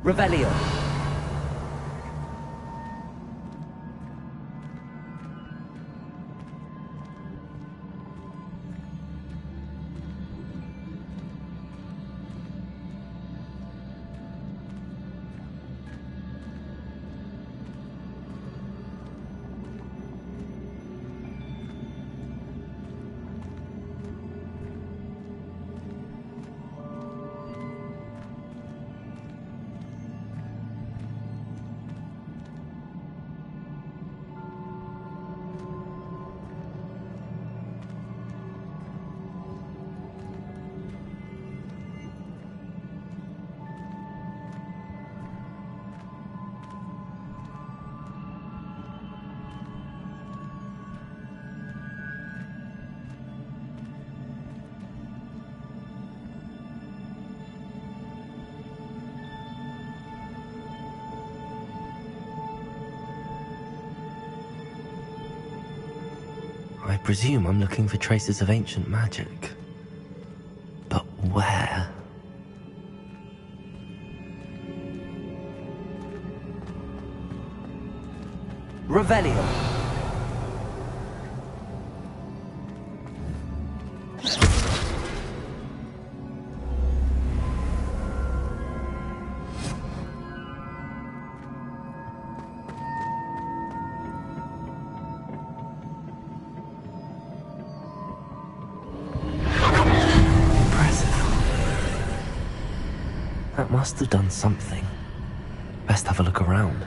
Revelio. I presume I'm looking for traces of ancient magic. But where? Revelio. That must have done something. Best have a look around.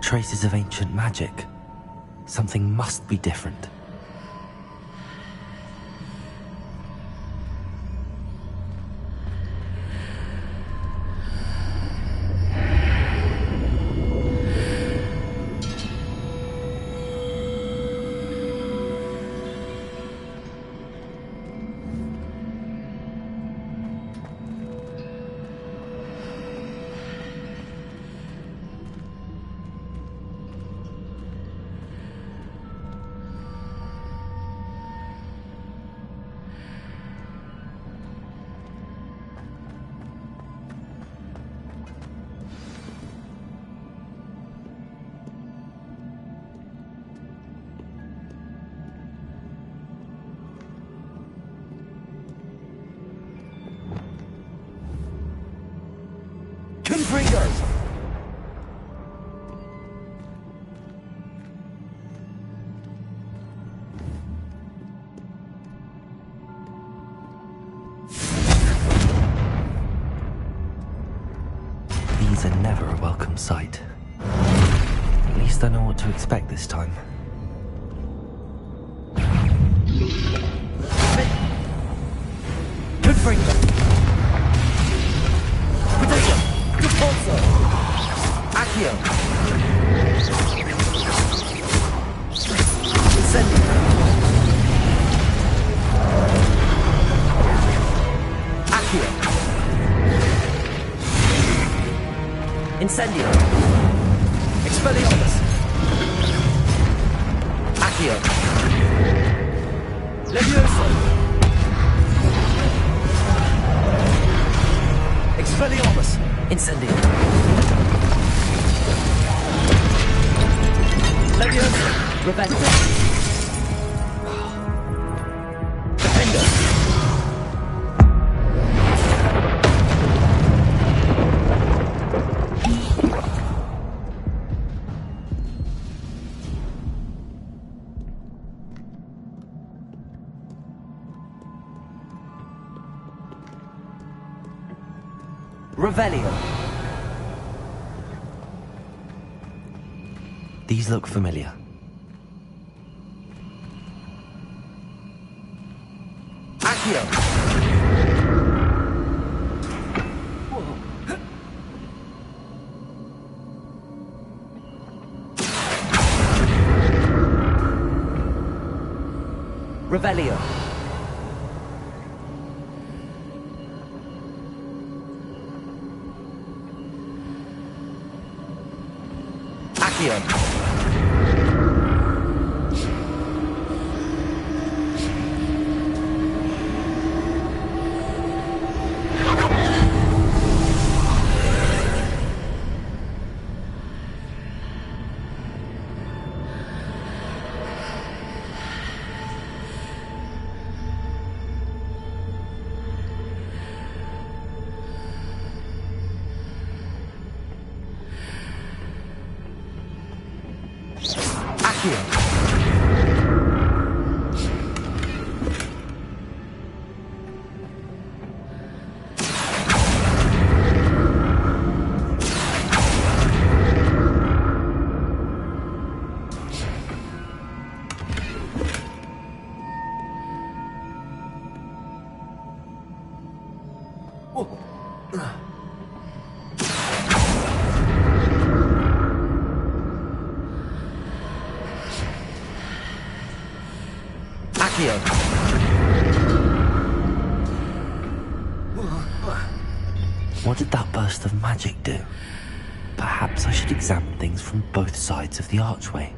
Traces of ancient magic. Something must be different. Confringo! These are never a welcome sight. At least I know what to expect this time. Confringo! Potato! Repulso! Accio! Incendio! Accio! Incendio! Expelliarmus! Accio! Levioso! Expelliarmus! Incendio! Levioso! Revenge! Defender! Revelio. These look familiar. Accio. Revelio. Accio. Accio. Accio. What did that burst of magic do? Perhaps I should examine things from both sides of the archway.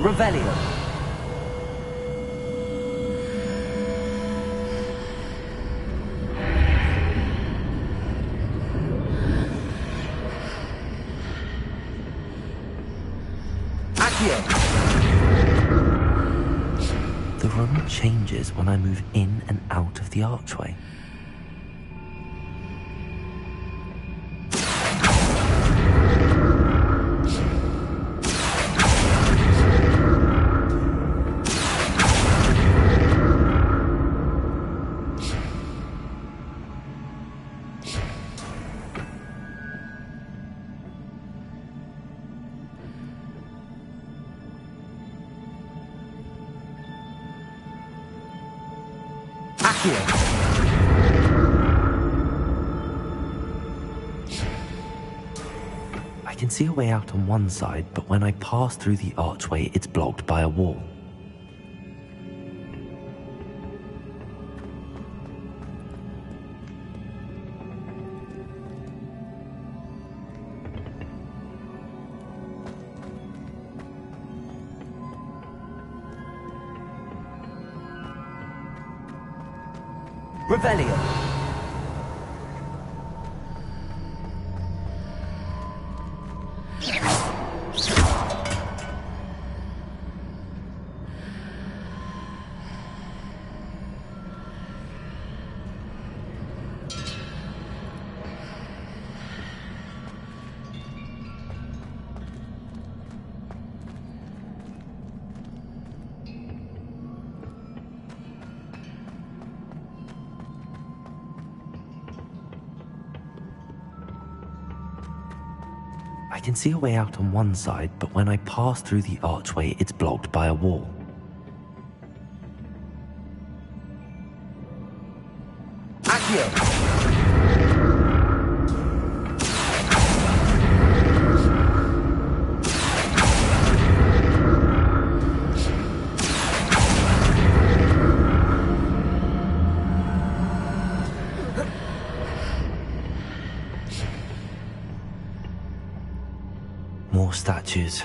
Revelio. Accio. The room changes when I move in and out of the archway. Accio. I can see a way out on one side, but when I pass through the archway, it's blocked by a wall. Revelio. I can see a way out on one side, but when I pass through the archway, it's blocked by a wall. Accio. More statues.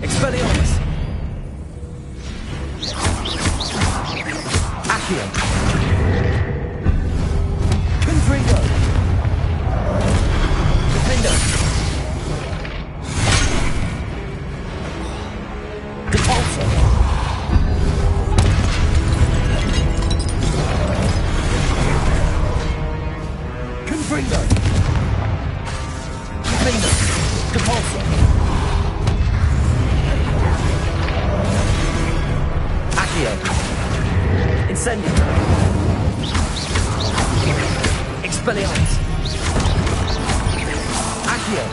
Expelliarmus. Accio. Confringo. Defendo. Depulso. Confringo. Defendo. Depulso. Accio. Incendio. Expelliarmus. Accio.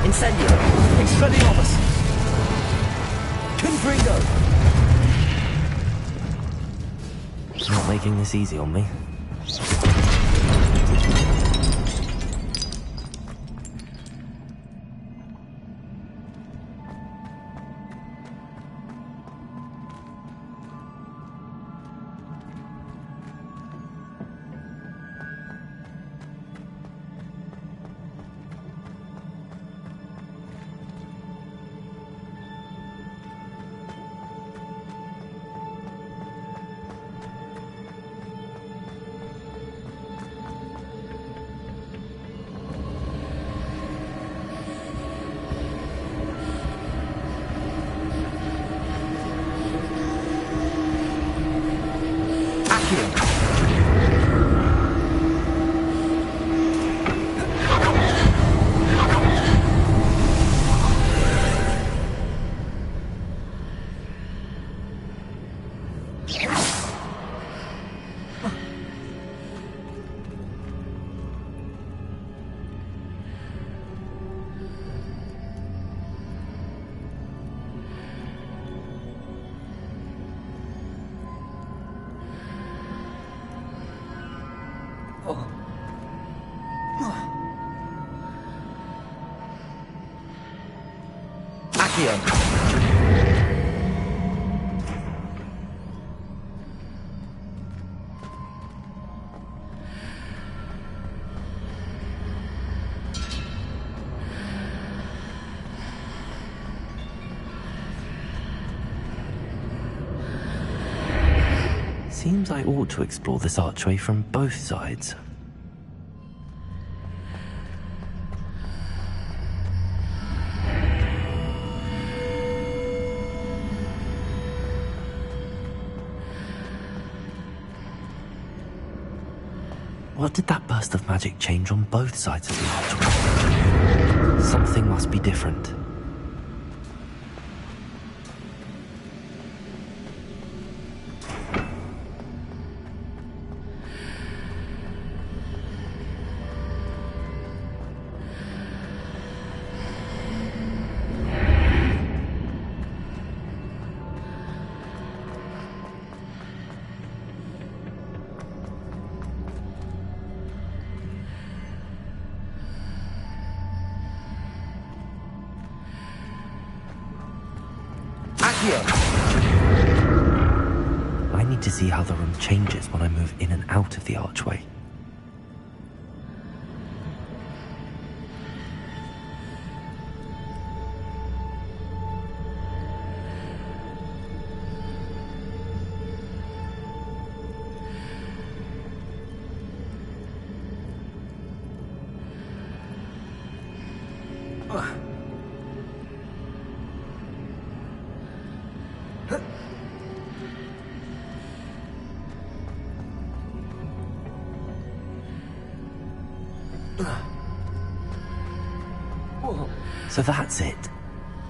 Incendio. Expelliarmus. Confringo. Not making this easy on me. Accio. Seems I ought to explore this archway from both sides. What did that burst of magic change on both sides of the archway? Something must be different. I need to see how the room changes when I move in and out of the archway. So that's it.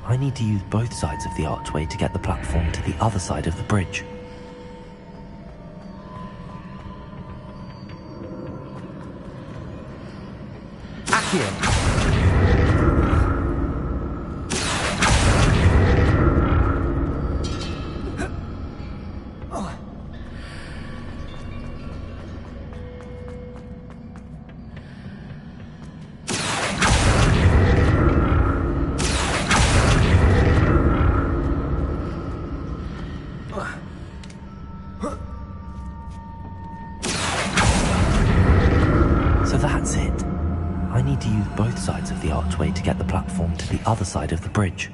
I need to use both sides of the archway to get the platform to the other side of the bridge. Accio! So that's it. I need to use both sides of the archway to get the platform to the other side of the bridge.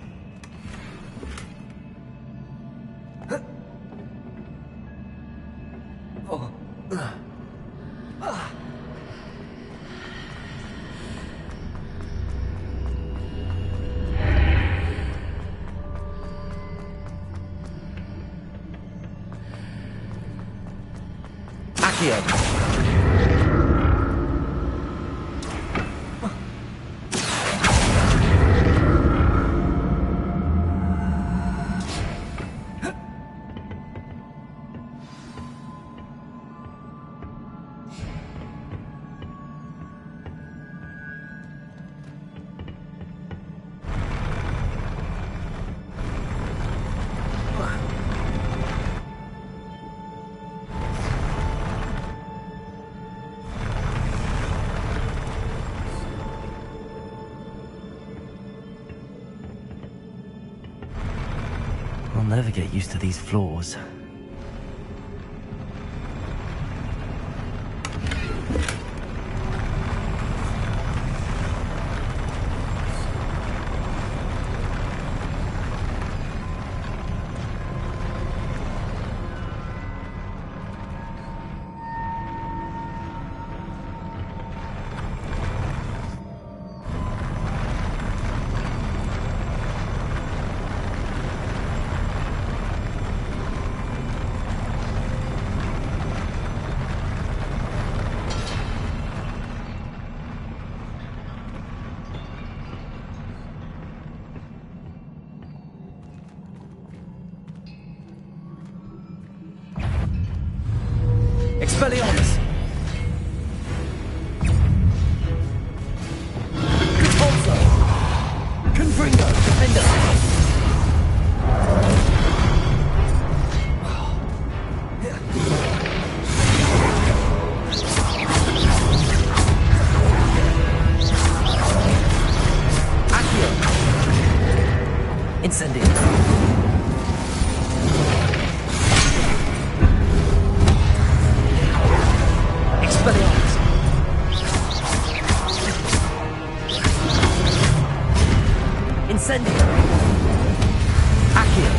Accio! I'll never get used to these floors. Expelliarmus! Convulso! Confringo! Defender! Accio! Incendio! Expelliarmus! Incendio! Accio!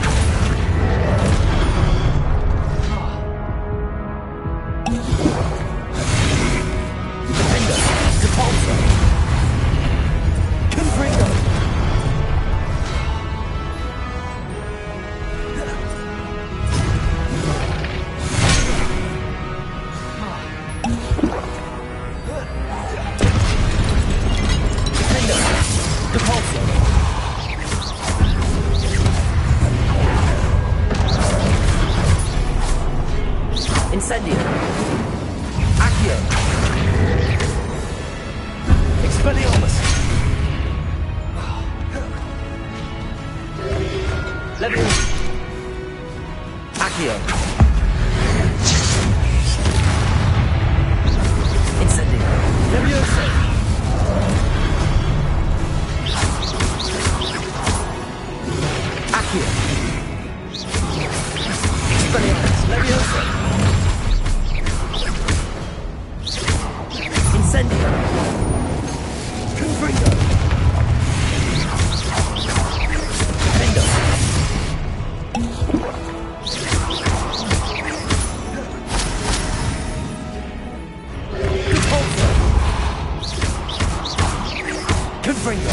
Confringo.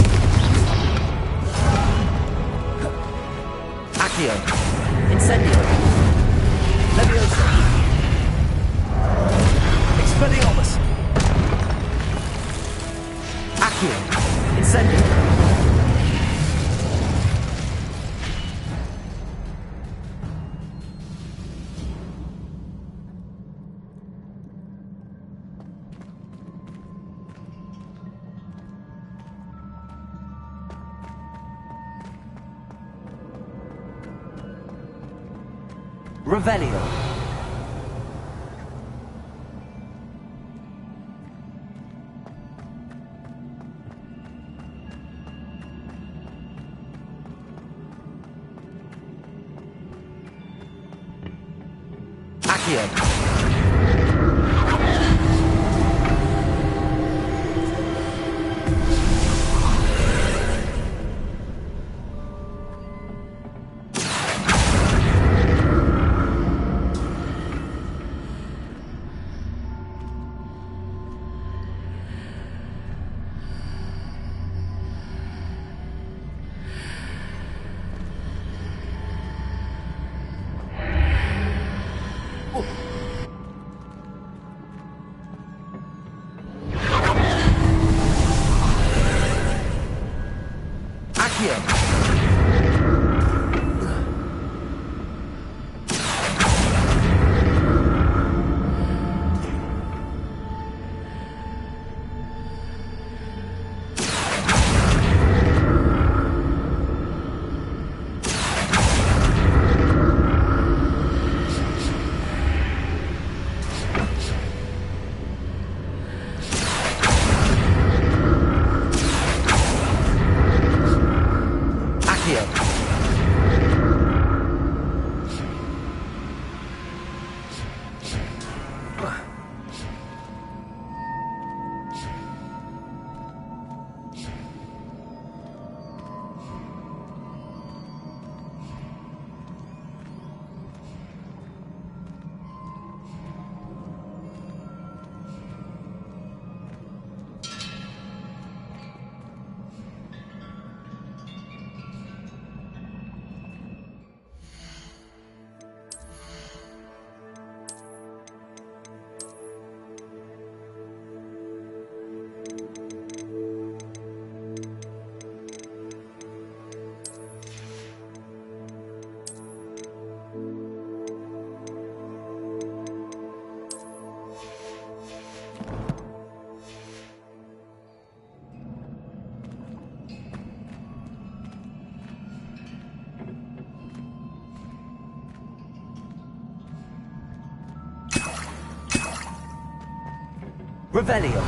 Accio. Incendio. Leviosa. Expelliarmus. Accio. Incendio. Revelio. Accio. Revelio.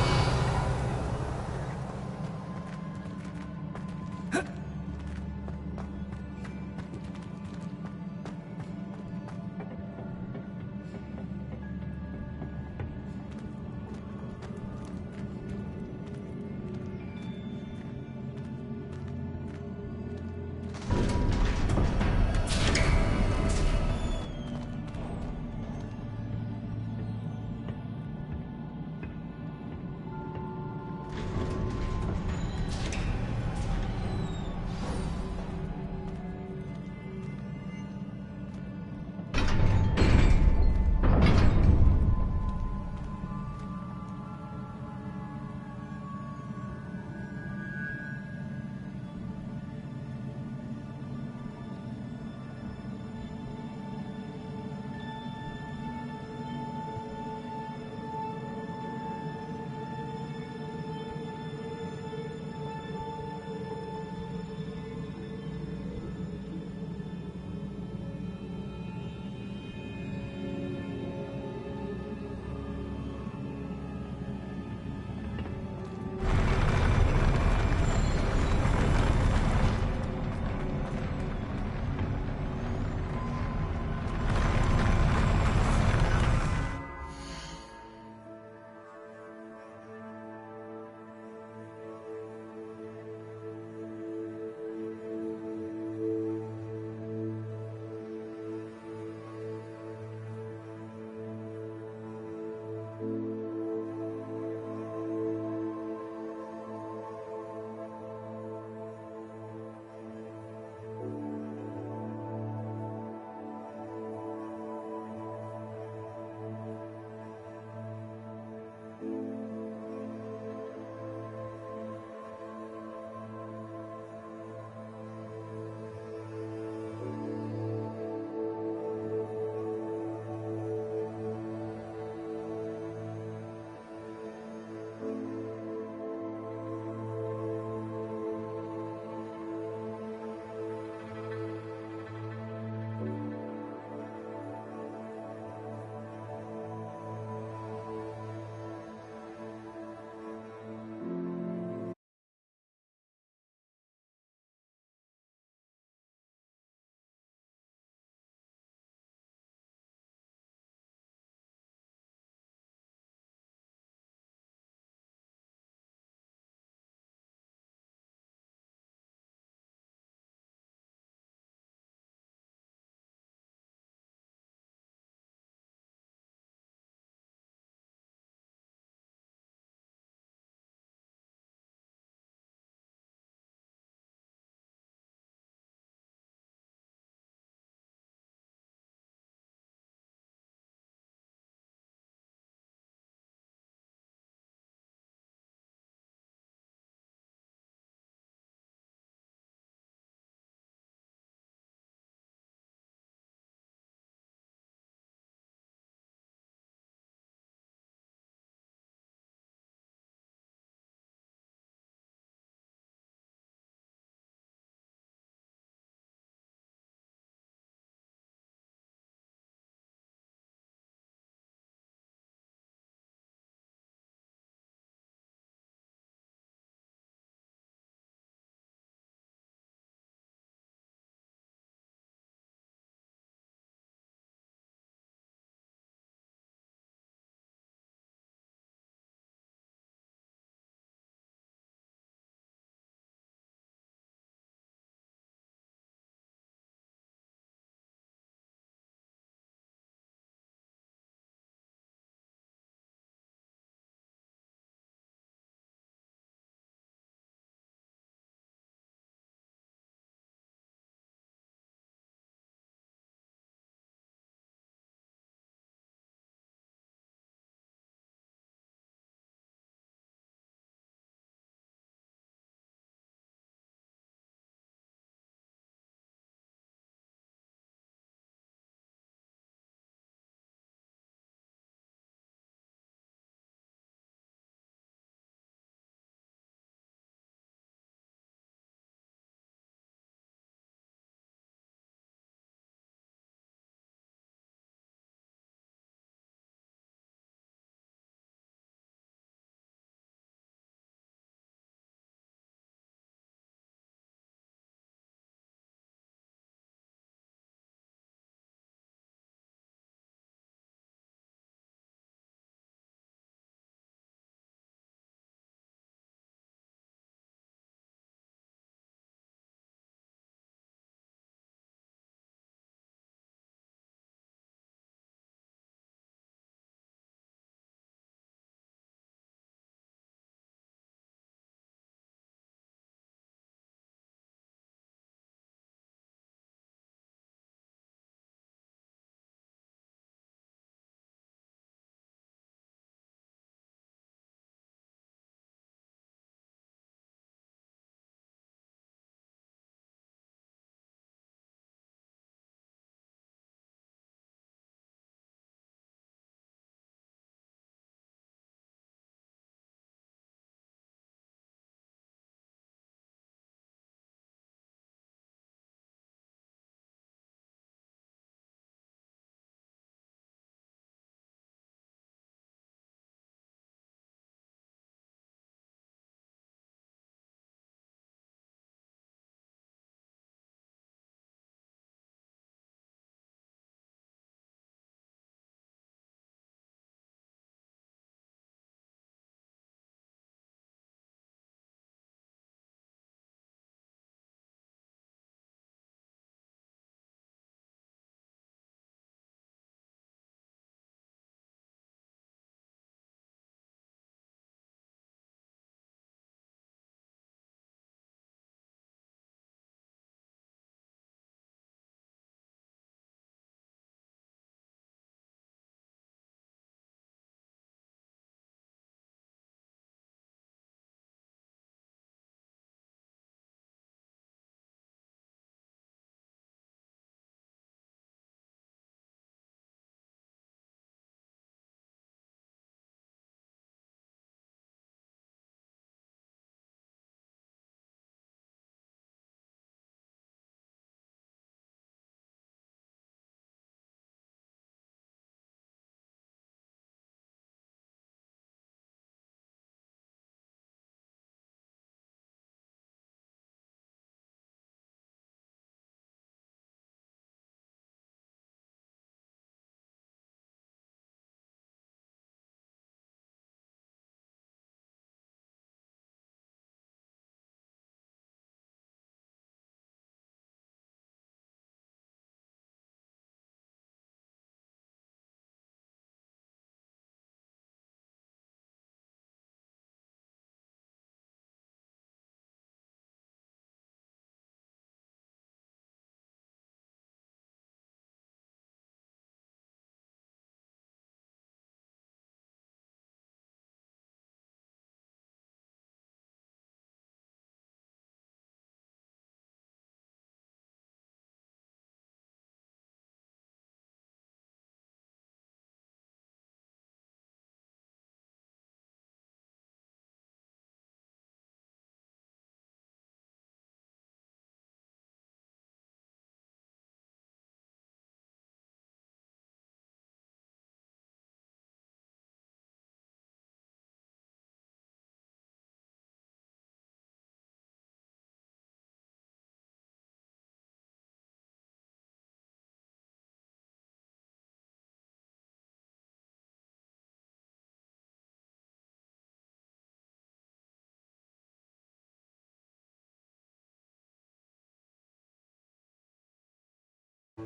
Don't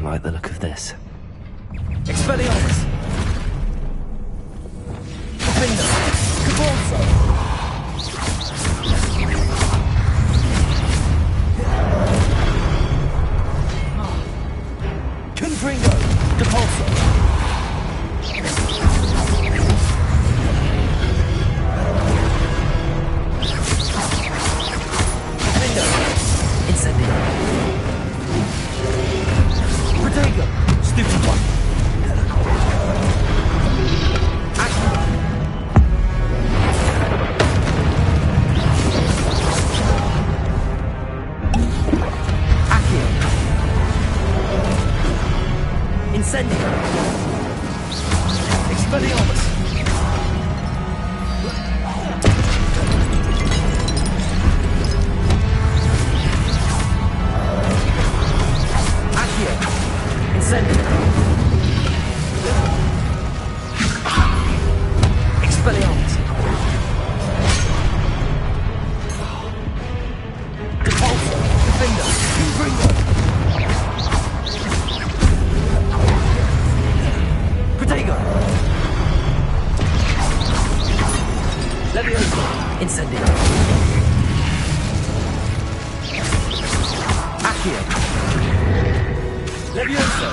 like the look of this. Expelliarmus! Defender! Cabalso! Confringo! Depulso! Defender! Incendio! Protego! Stupid one! Accio! Accio! Incendio! Expelliarmus! Accio! Incendio! Expelliarmus! Depulso! Defender! Confringo! Protego! Levioso! Incendio! Accio! Levioso!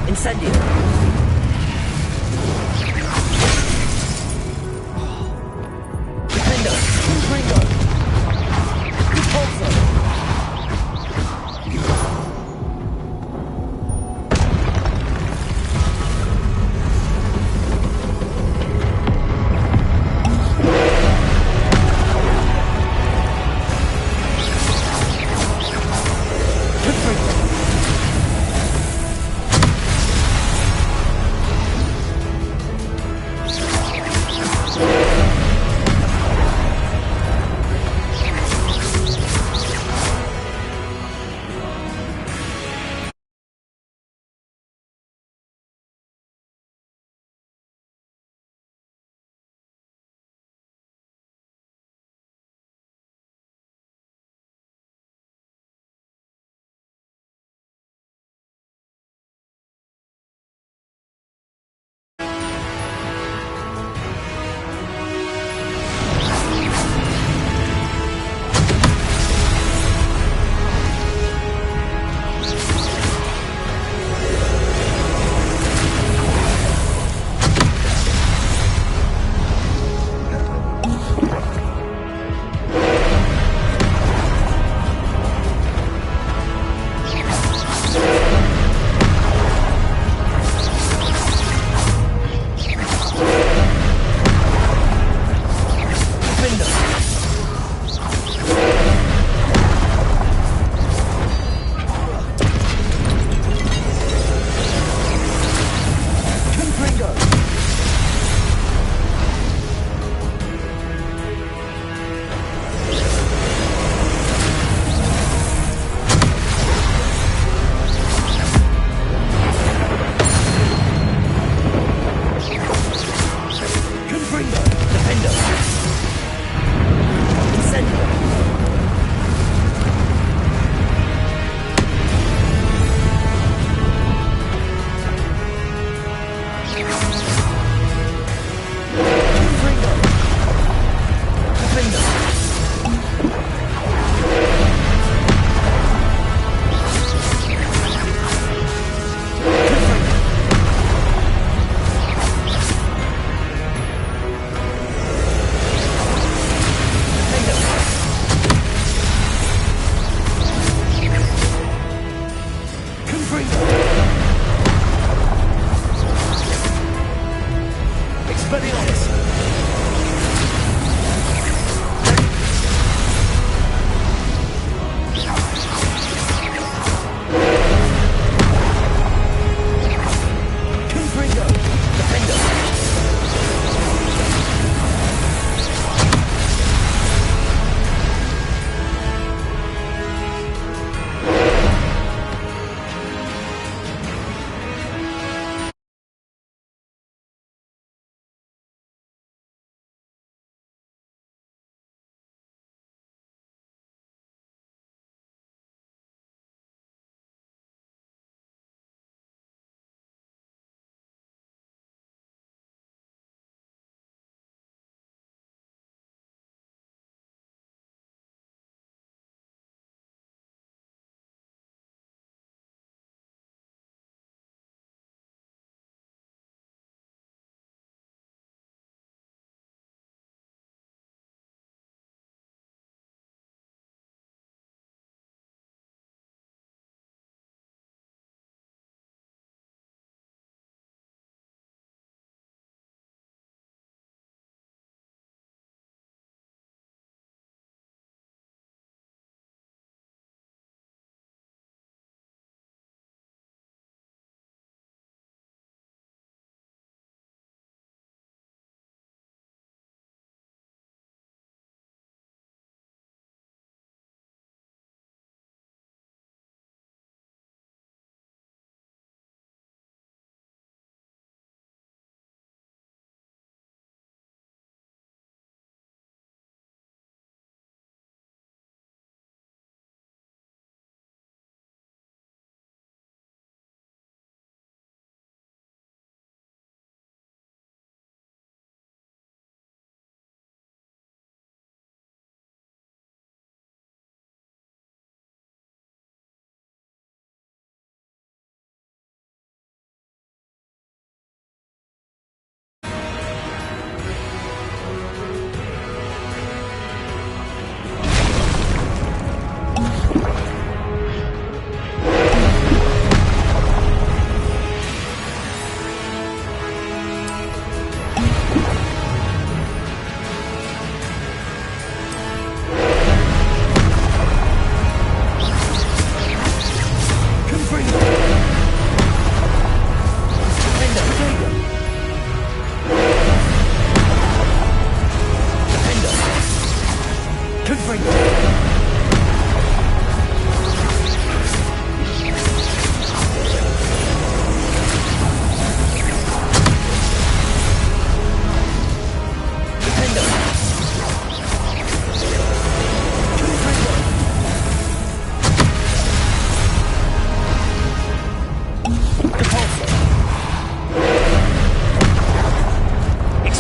Incendio! Defender! Confringo! Depulso!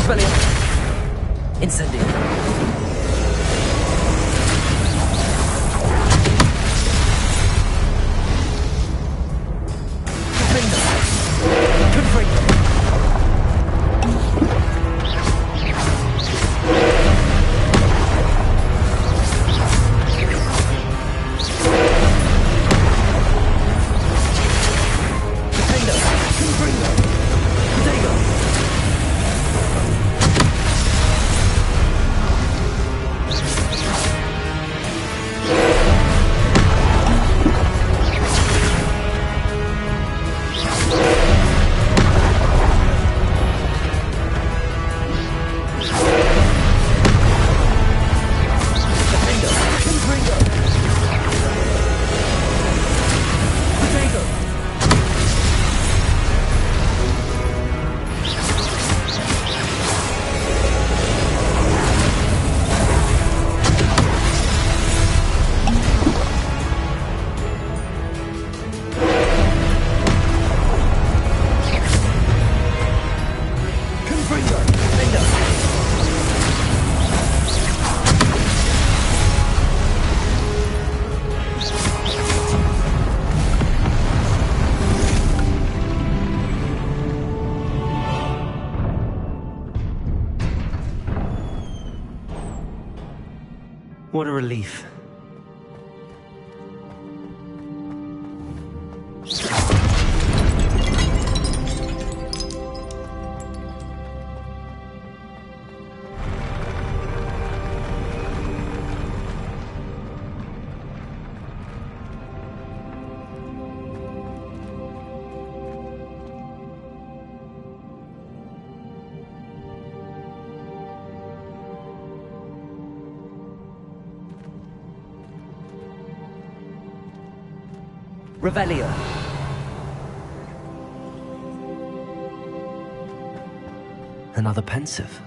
Expelliarmus. Incendio. What a relief. Revelio. Another pensive.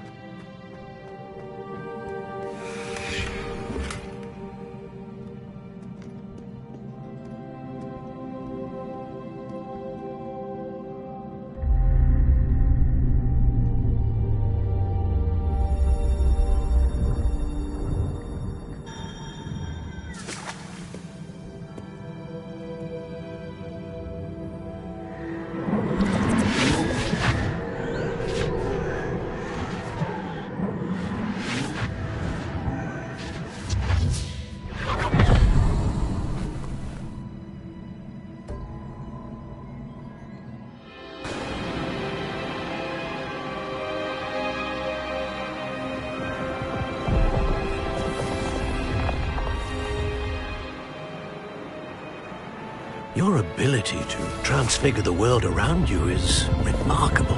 Your ability to transfigure the world around you is remarkable.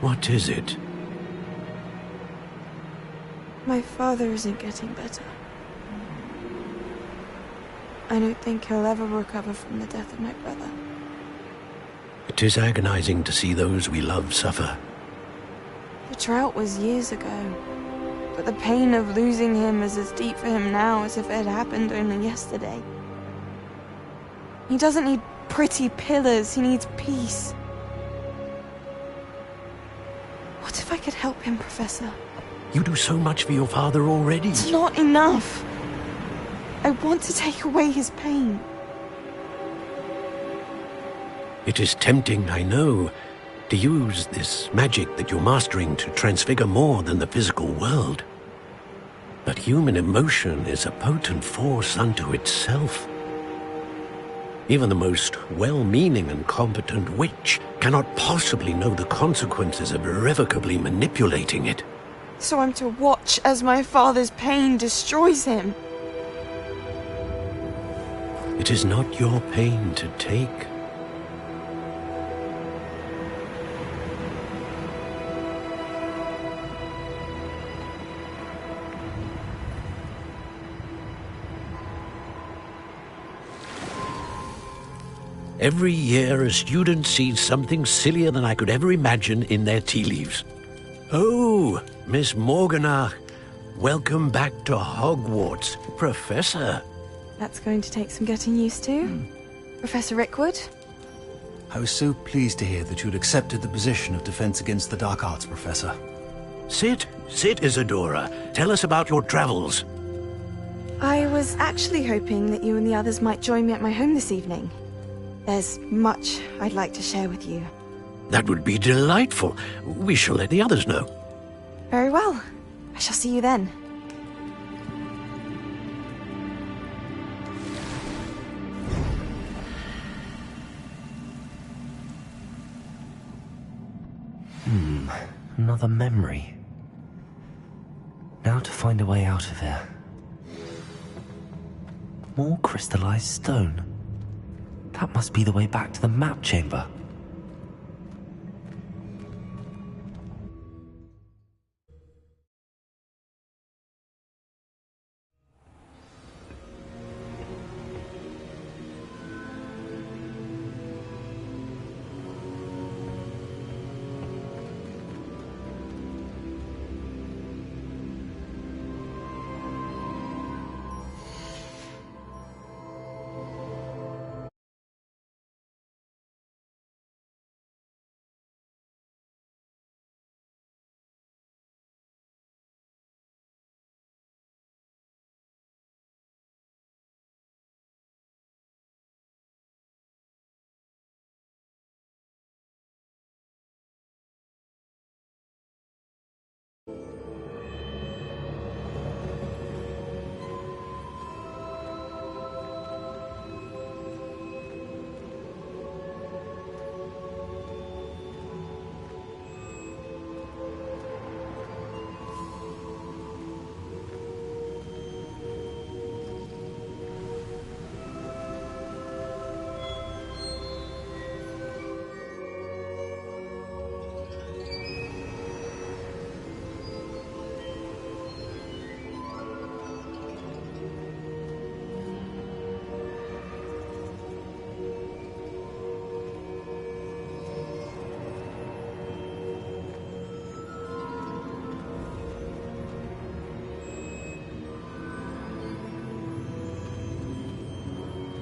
What is it? My father isn't getting better. I don't think he'll ever recover from the death of my brother. It is agonizing to see those we love suffer. The drought was years ago, but the pain of losing him is as deep for him now as if it had happened only yesterday. He doesn't need pretty pillars, he needs peace. What if I could help him, Professor? You do so much for your father already. It's not enough. I want to take away his pain. It is tempting, I know, to use this magic that you're mastering to transfigure more than the physical world. But human emotion is a potent force unto itself. Even the most well-meaning and competent witch cannot possibly know the consequences of irrevocably manipulating it. So I'm to watch as my father's pain destroys him. It is not your pain to take. Every year, a student sees something sillier than I could ever imagine in their tea leaves. Oh, Miss Morganach, welcome back to Hogwarts, Professor. That's going to take some getting used to. Professor Rickwood? I was so pleased to hear that you'd accepted the position of Defense Against the Dark Arts, Professor. Sit, Isadora. Tell us about your travels. I was actually hoping that you and the others might join me at my home this evening. There's much I'd like to share with you. That would be delightful. We shall let the others know. Very well. I shall see you then. Another memory. Now to find a way out of here. More crystallized stone. That must be the way back to the map chamber.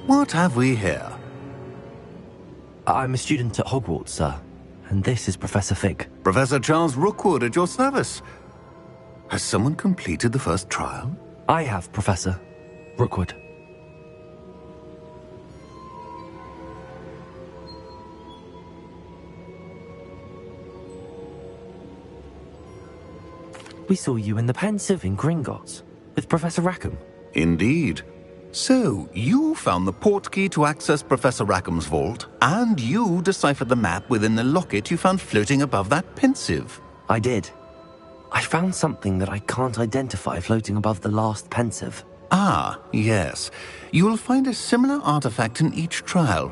What have we here? I'm a student at Hogwarts, sir. And this is Professor Fig. Professor Charles Rookwood at your service. Has someone completed the first trial? I have, Professor Rookwood. We saw you in the Pensieve in Gringotts with Professor Rackham. Indeed. So, you found the portkey to access Professor Rackham's vault, and you deciphered the map within the locket you found floating above that Pensieve. I did. I found something that I can't identify floating above the last Pensieve. Ah, yes. You will find a similar artifact in each trial.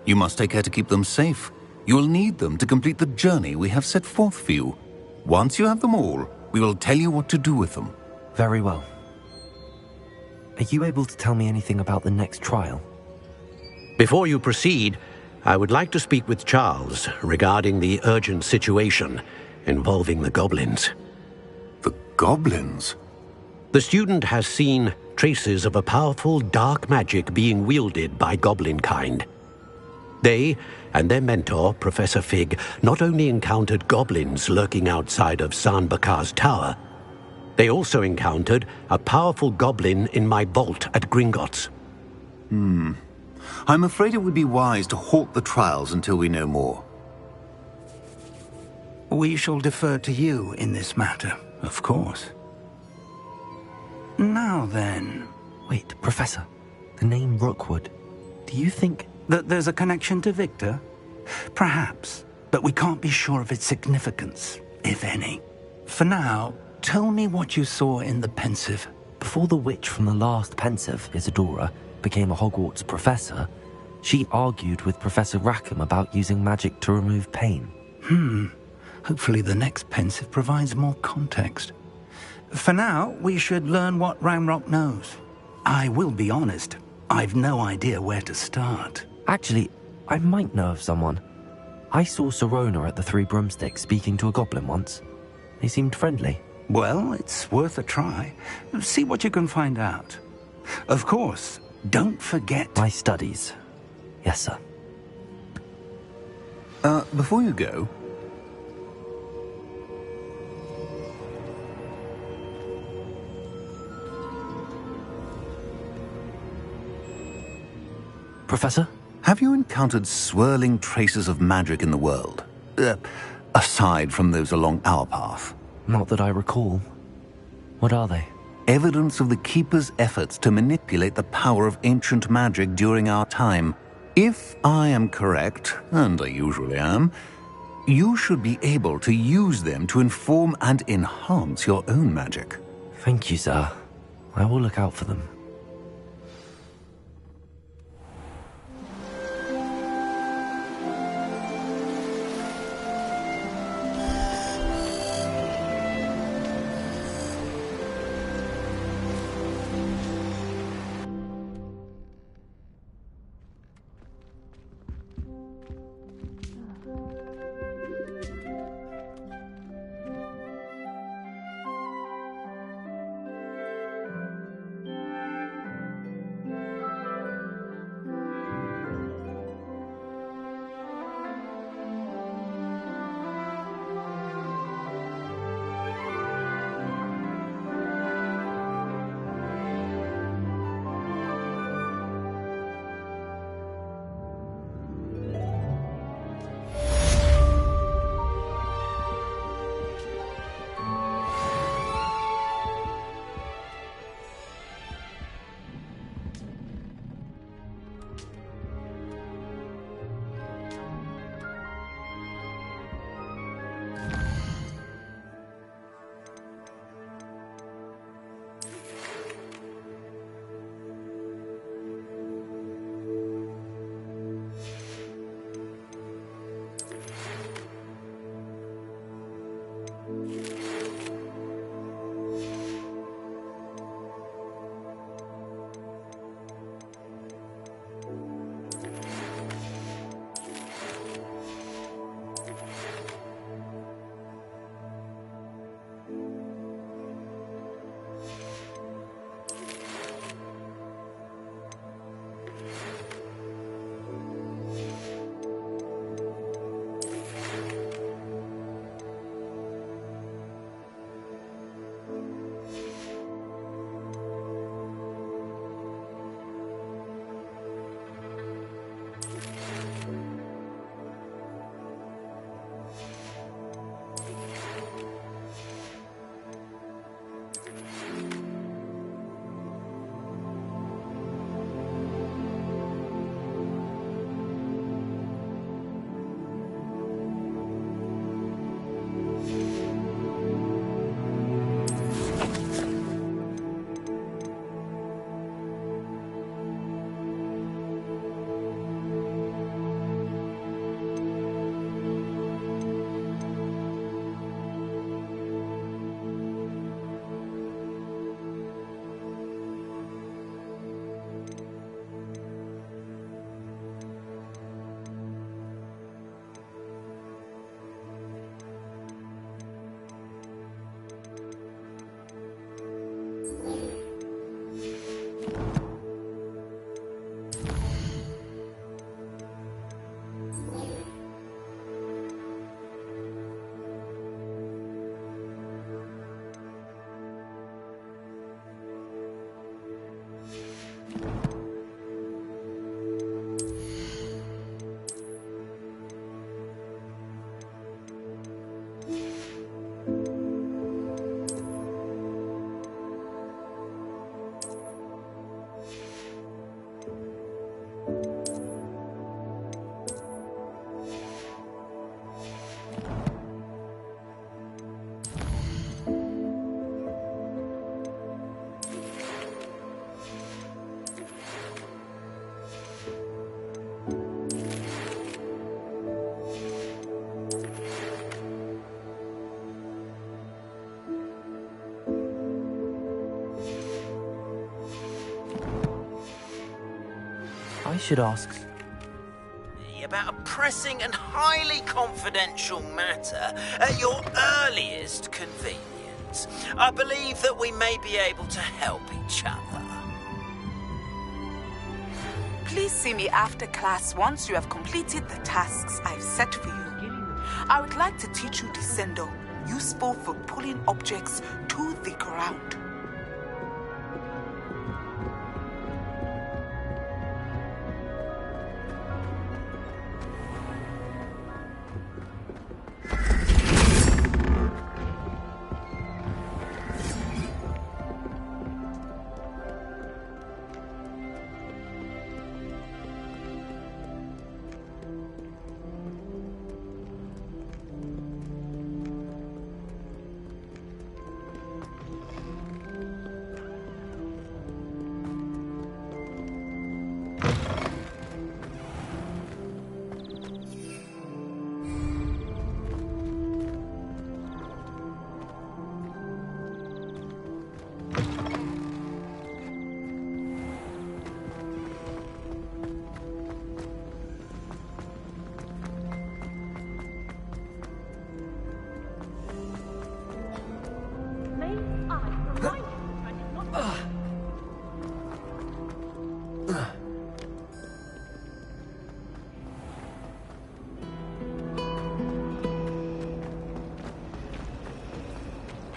You must take care to keep them safe. You will need them to complete the journey we have set forth for you. Once you have them all, we will tell you what to do with them. Very well. Are you able to tell me anything about the next trial? Before you proceed, I would like to speak with Charles regarding the urgent situation involving the goblins. The goblins? The student has seen traces of a powerful dark magic being wielded by goblin kind. They and their mentor, Professor Fig, not only encountered goblins lurking outside of San Bakar's tower, they also encountered a powerful goblin in my vault at Gringotts. I'm afraid it would be wise to halt the trials until we know more. We shall defer to you in this matter, of course. Now then... Wait, Professor. The name Rookwood. Do you think... that there's a connection to Victor? Perhaps, but we can't be sure of its significance, if any. For now, tell me what you saw in the Pensieve. Before the witch from the last Pensieve, Isadora, became a Hogwarts professor, she argued with Professor Rackham about using magic to remove pain. Hopefully the next Pensieve provides more context. For now, we should learn what Ranrock knows. I will be honest, I've no idea where to start. Actually, I might know of someone. I saw Sirona at the Three Broomsticks speaking to a goblin once. They seemed friendly. Well, it's worth a try. See what you can find out. Of course, don't forget... My studies. Yes, sir. Before you go... Professor? Have you encountered swirling traces of magic in the world? Aside from those along our path? Not that I recall. What are they? Evidence of the Keeper's efforts to manipulate the power of ancient magic during our time. If I am correct, and I usually am, you should be able to use them to inform and enhance your own magic. Thank you, sir. I will look out for them. I should ask... About a pressing and highly confidential matter at your earliest convenience. I believe that we may be able to help each other. Please see me after class once you have completed the tasks I've set for you. I would like to teach you Descendo, useful for pulling objects to the ground.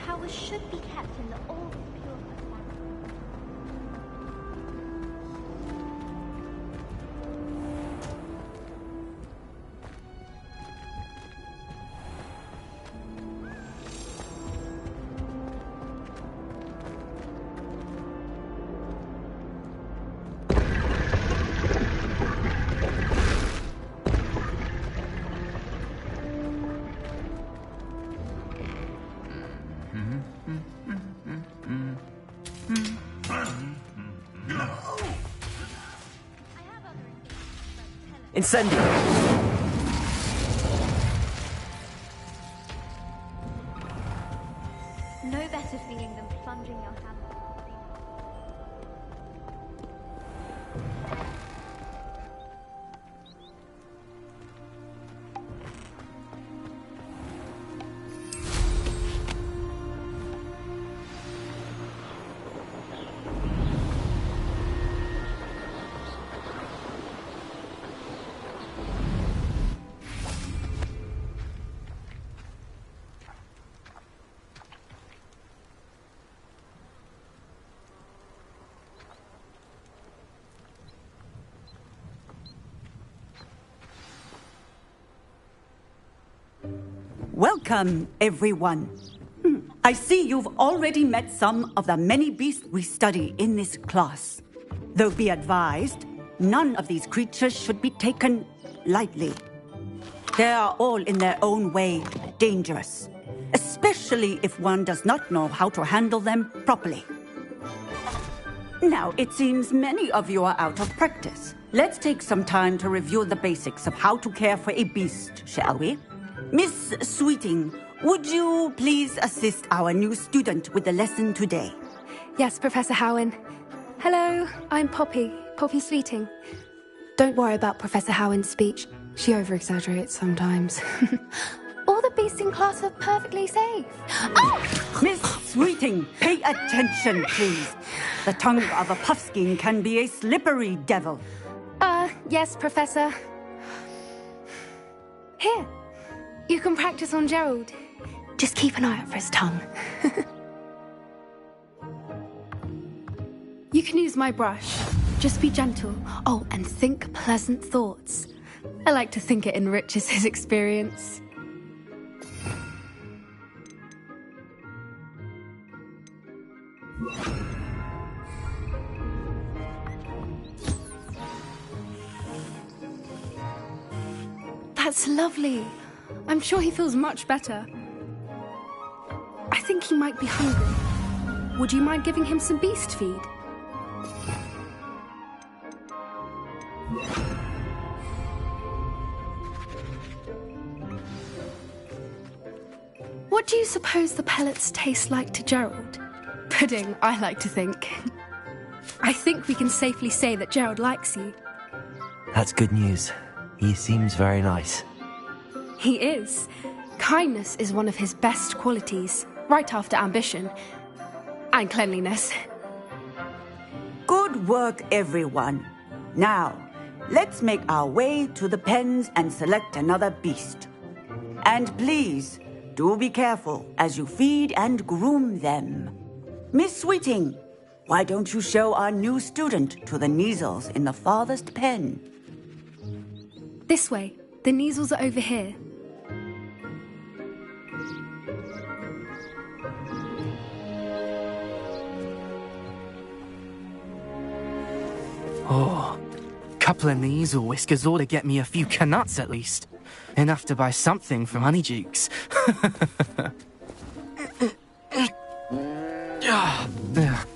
Powers should be kept in the old pure Incendio! No better feeling than plunging your hand. Welcome, everyone. I see you've already met some of the many beasts we study in this class. Though be advised, none of these creatures should be taken lightly. They are all in their own way dangerous, especially if one does not know how to handle them properly. Now, it seems many of you are out of practice. Let's take some time to review the basics of how to care for a beast, shall we? Miss Sweeting, would you please assist our new student with the lesson today? Yes, Professor Howin. Hello, I'm Poppy Sweeting. Don't worry about Professor Howin's speech. She over-exaggerates sometimes. All the beasts in class are perfectly safe. Oh! Miss Sweeting, pay attention, please. The tongue of a puffskein can be a slippery devil. Yes, Professor. Here. You can practice on Gerald. Just keep an eye out for his tongue. You can use my brush. Just be gentle. Oh, and think pleasant thoughts. I like to think it enriches his experience. That's lovely. I'm sure he feels much better. I think he might be hungry. Would you mind giving him some beast feed? What do you suppose the pellets taste like to Gerald? Pudding, I like to think. I think we can safely say that Gerald likes you. That's good news. He seems very nice. He is. Kindness is one of his best qualities, right after ambition. And cleanliness. Good work, everyone. Now, let's make our way to the pens and select another beast. And please, do be careful as you feed and groom them. Miss Sweeting, why don't you show our new student to the Kneazles in the farthest pen? This way. The Kneazles are over here. Oh, couple of Kneazle whiskers ought to get me a few canuts at least. Enough to buy something from Honeydukes.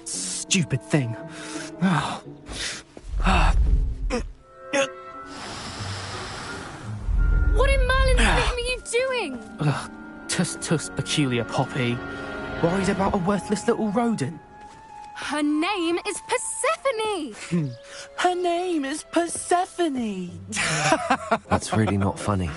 Stupid thing. What in Merlin's name are you doing? Tuss peculiar Poppy. Worried about a worthless little rodent. Her name is Persephone! Her name is Persephone! That's really not funny.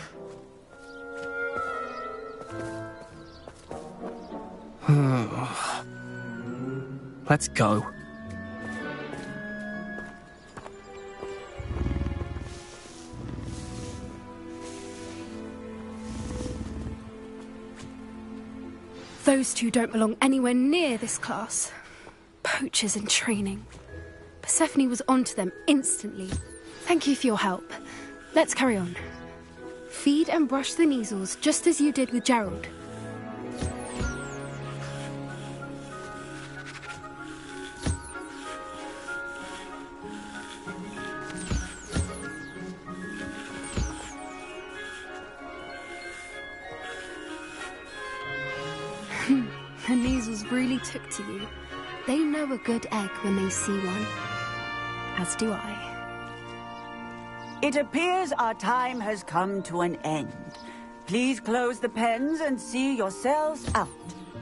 Let's go. Those two don't belong anywhere near this class. Poachers in training. Persephone was onto them instantly. Thank you for your help. Let's carry on. Feed and brush the Kneazles just as you did with Gerald. The Kneazles really took to you. They know a good egg when they see one. As do I. It appears our time has come to an end. Please close the pens and see yourselves out.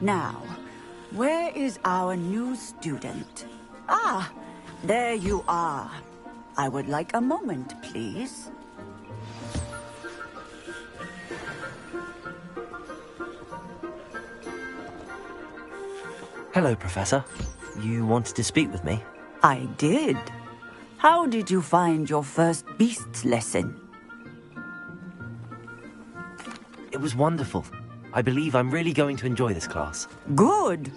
Now, where is our new student? Ah, there you are. I would like a moment, please. Hello, Professor. You wanted to speak with me? I did. How did you find your first beasts lesson? It was wonderful. I believe I'm really going to enjoy this class. Good.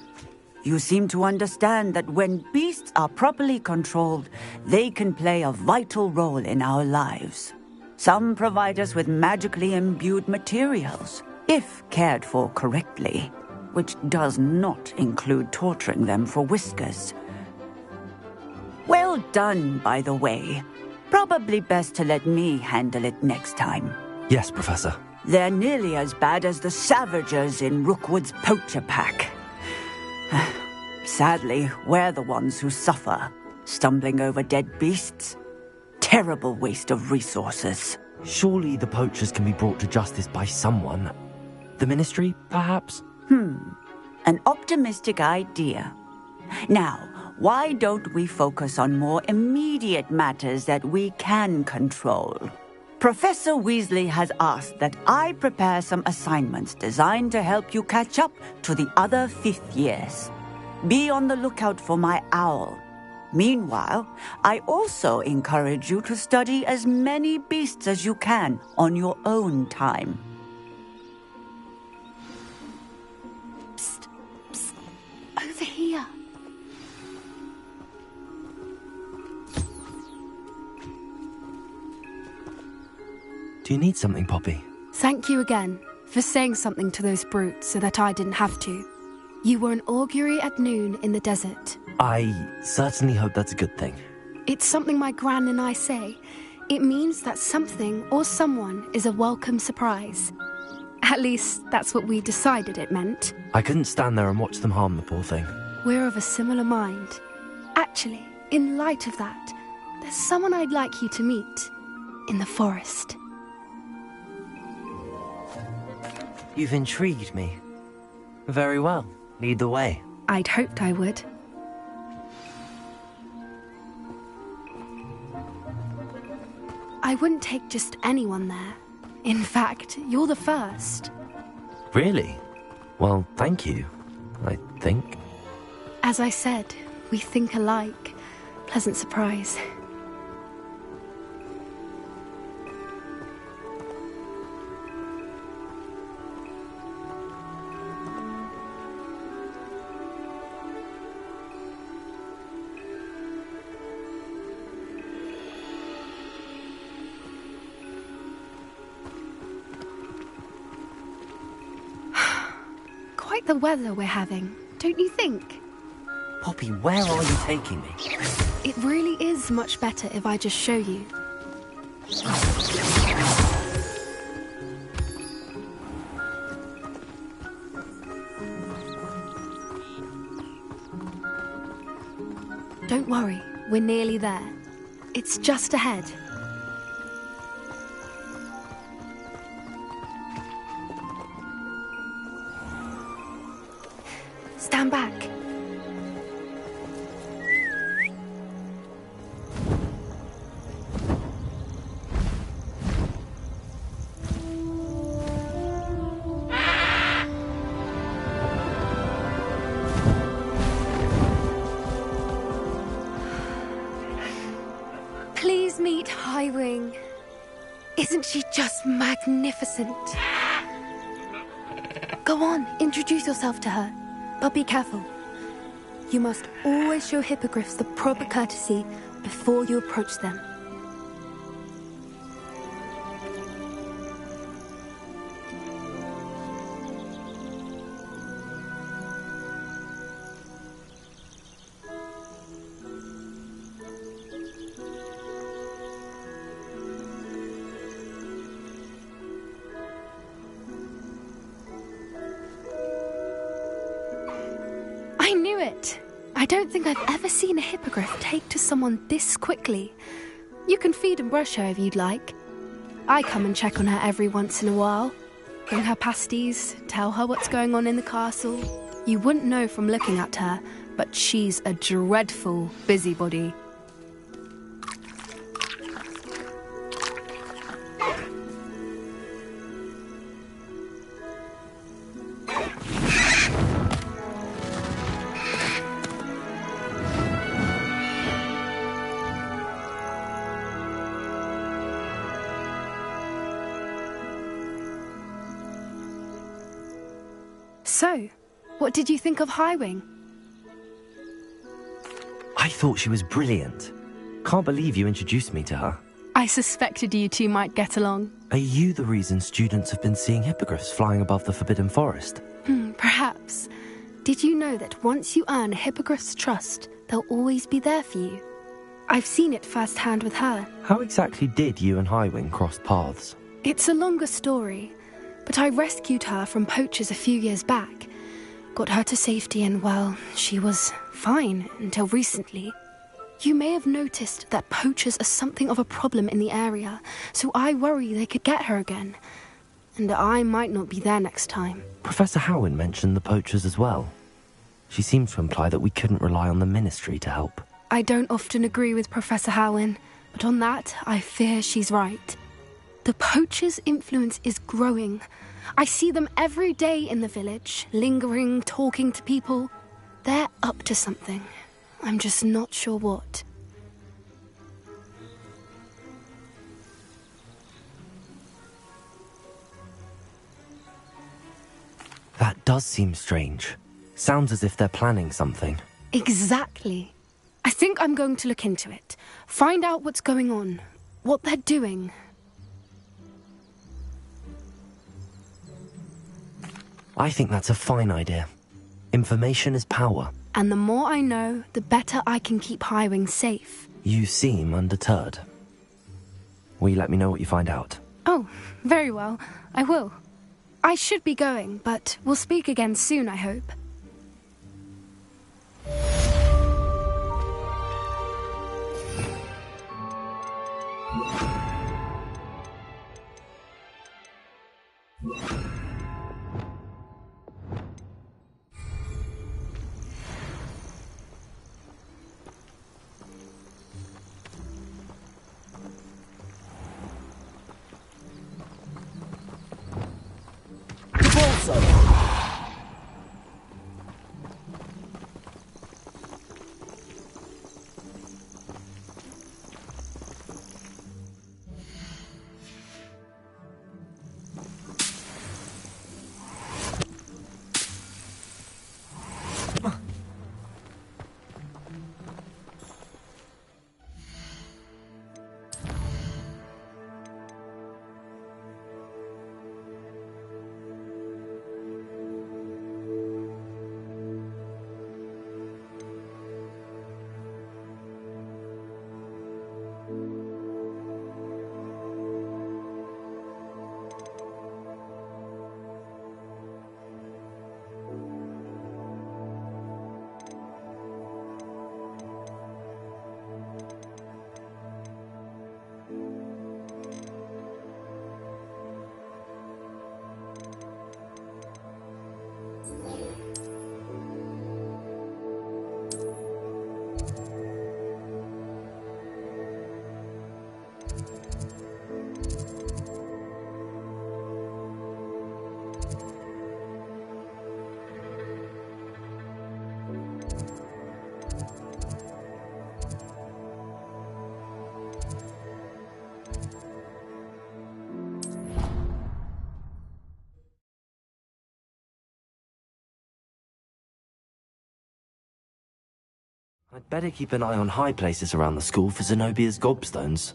You seem to understand that when beasts are properly controlled, they can play a vital role in our lives. Some provide us with magically imbued materials, if cared for correctly, which does not include torturing them for whiskers. Well done, by the way. Probably best to let me handle it next time. Yes, Professor. They're nearly as bad as the Savagers in Rookwood's poacher pack. Sadly, we're the ones who suffer, stumbling over dead beasts. Terrible waste of resources. Surely the poachers can be brought to justice by someone. The Ministry, perhaps? An optimistic idea. Now, why don't we focus on more immediate matters that we can control? Professor Weasley has asked that I prepare some assignments designed to help you catch up to the other 5th years. Be on the lookout for my owl. Meanwhile, I also encourage you to study as many beasts as you can on your own time. Psst, psst. Over here. Do you need something, Poppy? Thank you again for saying something to those brutes so that I didn't have to. You were an augury at noon in the desert. I certainly hope that's a good thing. It's something my gran and I say. It means that something or someone is a welcome surprise. At least, that's what we decided it meant. I couldn't stand there and watch them harm the poor thing. We're of a similar mind. Actually, in light of that, there's someone I'd like you to meet. In the forest. You've intrigued me. Very well. Lead the way. I'd hoped I would. I wouldn't take just anyone there. In fact, you're the first. Really? Well, thank you, I think. As I said, we think alike. Pleasant surprise. like the weather we're having, don't you think? Poppy, where are you taking me? It really is much better if I just show you. Don't worry, we're nearly there. It's just ahead. Stand back. Please meet Highwing. Isn't she just magnificent? Go on, introduce yourself to her. But be careful. You must always show hippogriffs the proper courtesy before you approach them. I knew it! I don't think I've ever seen a hippogriff take to someone this quickly. You can feed and brush her if you'd like. I come and check on her every once in a while. Bring her pasties, tell her what's going on in the castle. You wouldn't know from looking at her, but she's a dreadful busybody. So, what did you think of Highwing? I thought she was brilliant. Can't believe you introduced me to her. I suspected you two might get along. Are you the reason students have been seeing hippogriffs flying above the Forbidden Forest? Perhaps. Did you know that once you earn a hippogriff's trust, they'll always be there for you? I've seen it firsthand with her. How exactly did you and Highwing cross paths? It's a longer story, but I rescued her from poachers a few years back. Got her to safety and, well, she was fine until recently. You may have noticed that poachers are something of a problem in the area, so I worry they could get her again. And I might not be there next time. Professor Howin mentioned the poachers as well. She seemed to imply that we couldn't rely on the Ministry to help. I don't often agree with Professor Howin, but on that, I fear she's right. The poachers' influence is growing. I see them every day in the village, lingering, talking to people. They're up to something. I'm just not sure what. That does seem strange. Sounds as if they're planning something. Exactly. I think I'm going to look into it. Find out what's going on, what they're doing. I think that's a fine idea. Information is power. And the more I know, the better I can keep Highwing safe. You seem undeterred. Will you let me know what you find out? Oh, very well. I will. I should be going, but we'll speak again soon, I hope. I'd better keep an eye on high places around the school for Zenobia's gobstones.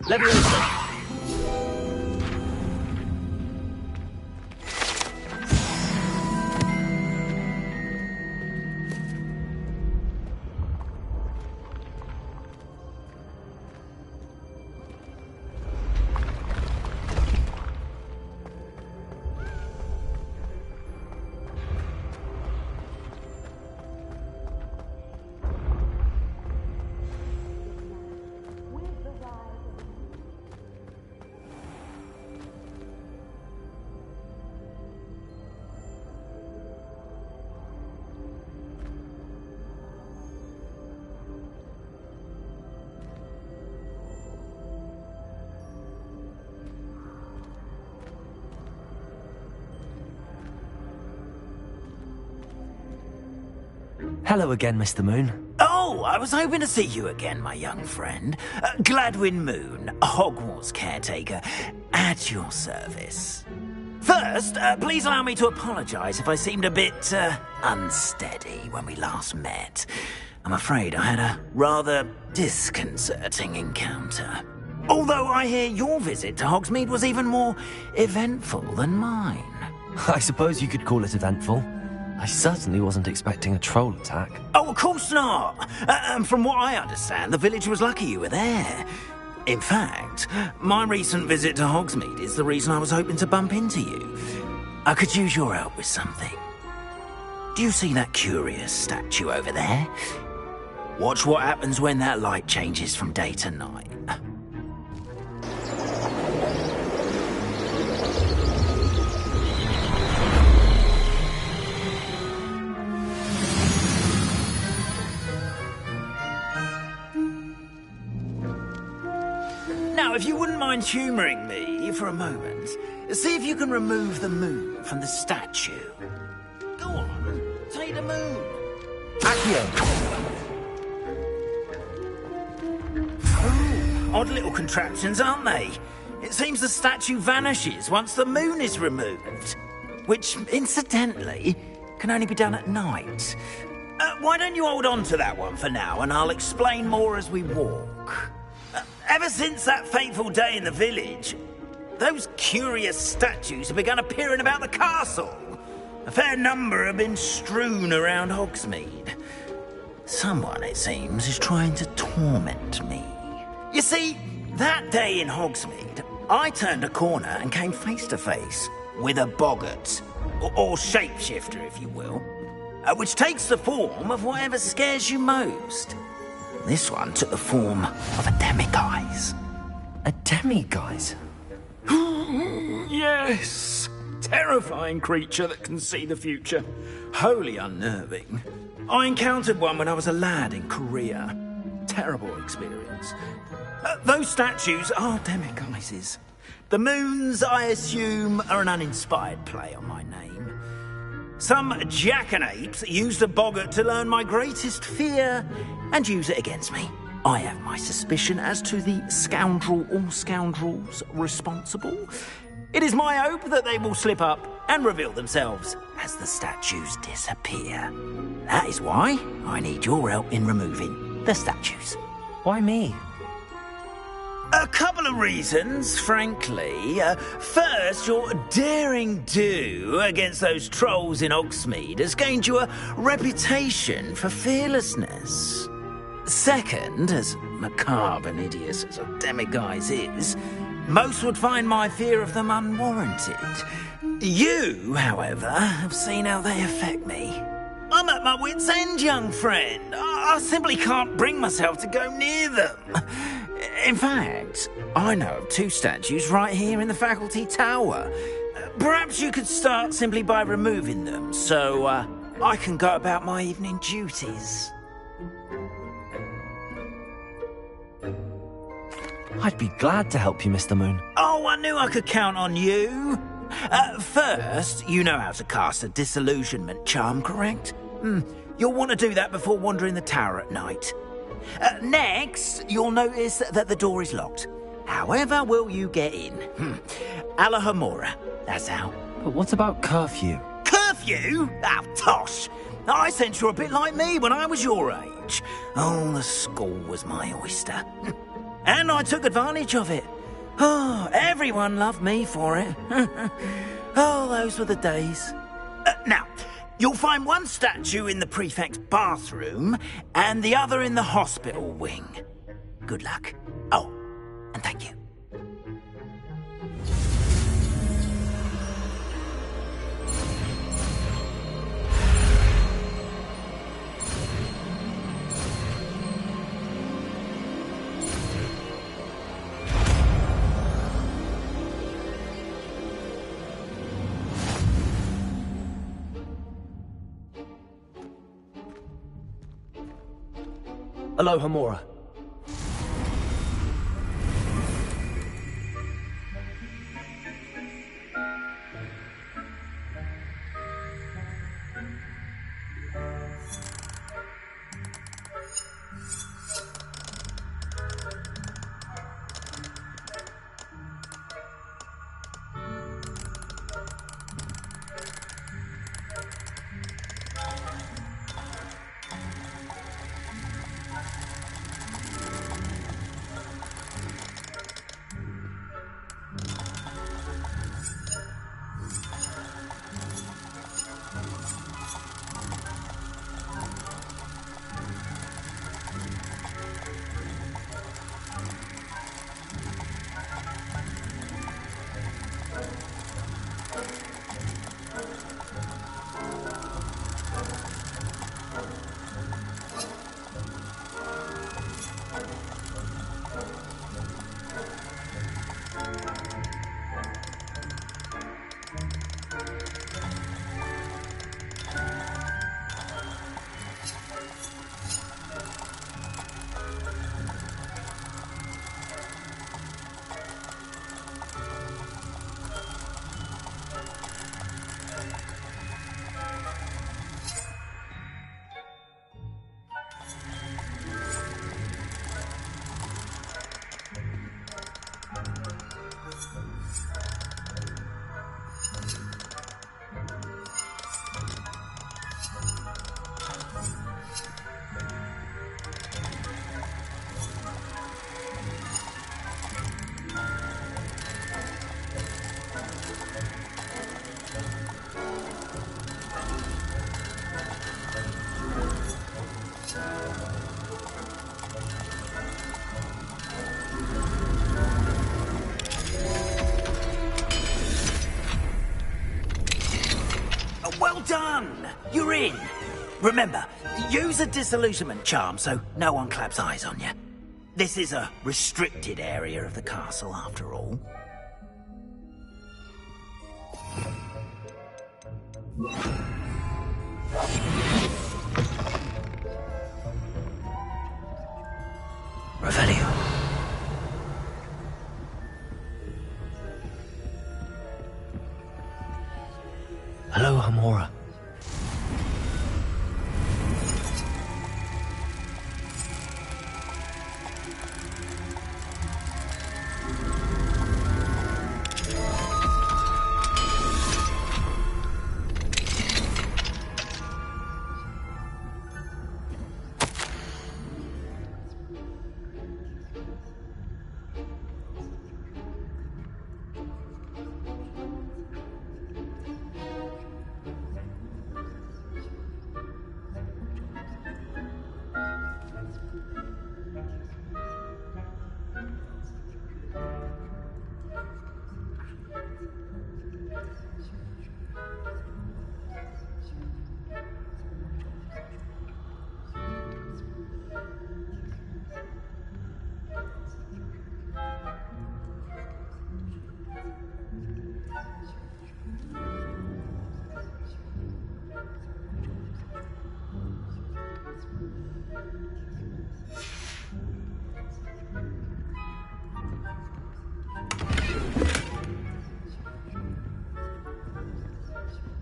Leviosa! Hello again, Mr. Moon. Oh, I was hoping to see you again, my young friend. Gladwin Moon, Hogwarts caretaker, at your service. First, please allow me to apologize if I seemed a bit, unsteady when we last met. I'm afraid I had a rather disconcerting encounter. Although I hear your visit to Hogsmeade was even more eventful than mine. I suppose you could call it eventful. I certainly wasn't expecting a troll attack. Oh, of course not! From what I understand, the village was lucky you were there. In fact, my recent visit to Hogsmeade is the reason I was hoping to bump into you. I could use your help with something. Do you see that curious statue over there? Watch what happens when that light changes from day to night. Now, if you wouldn't mind humouring me for a moment, see if you can remove the moon from the statue. Go on, take the moon. Accio! Oh, odd little contraptions, aren't they? It seems the statue vanishes once the moon is removed. Which, incidentally, can only be done at night. Why don't you hold on to that one for now, and I'll explain more as we walk. Ever since that fateful day in the village, those curious statues have begun appearing about the castle. A fair number have been strewn around Hogsmeade. Someone, it seems, is trying to torment me. You see, that day in Hogsmeade, I turned a corner and came face to face with a boggart, or shapeshifter, if you will, which takes the form of whatever scares you most. This one took the form of a demiguise. A demiguise? Yes! Terrifying creature that can see the future. Wholly unnerving. I encountered one when I was a lad in Korea. Terrible experience. Those statues are demiguises. The moons, I assume, are an uninspired play on my name. Some jackanapes used a boggart to learn my greatest fear and use it against me. I have my suspicion as to the scoundrel or scoundrels responsible. It is my hope that they will slip up and reveal themselves as the statues disappear. That is why I need your help in removing the statues. Why me? A couple of reasons, frankly. First, your daring do against those trolls in Hogsmeade has gained you a reputation for fearlessness. Second, as macabre and hideous as a demiguise is, most would find my fear of them unwarranted. You, however, have seen how they affect me. I'm at my wit's end, young friend. I simply can't bring myself to go near them. In fact, I know of 2 statues right here in the faculty tower. Perhaps you could start simply by removing them, so I can go about my evening duties. I'd be glad to help you, Mr. Moon. Oh, I knew I could count on you. First, you know how to cast a disillusionment charm, correct? You'll want to do that before wandering the tower at night. Next, you'll notice that the door is locked. However will you get in? Alahomora, that's how. But what about curfew? Curfew? Oh, tosh. I sense you're a bit like me when I was your age. Oh, the school was my oyster. And I took advantage of it. Oh, everyone loved me for it. Oh, those were the days. Now, you'll find one statue in the prefect's bathroom and the other in the hospital wing. Good luck. Oh, and thank you. Alohomora. Well done! You're in. Remember, use a disillusionment charm so no one claps eyes on you. This is a restricted area of the castle, after all. Revelio. Alohomora.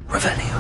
Revelio.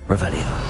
Revelio.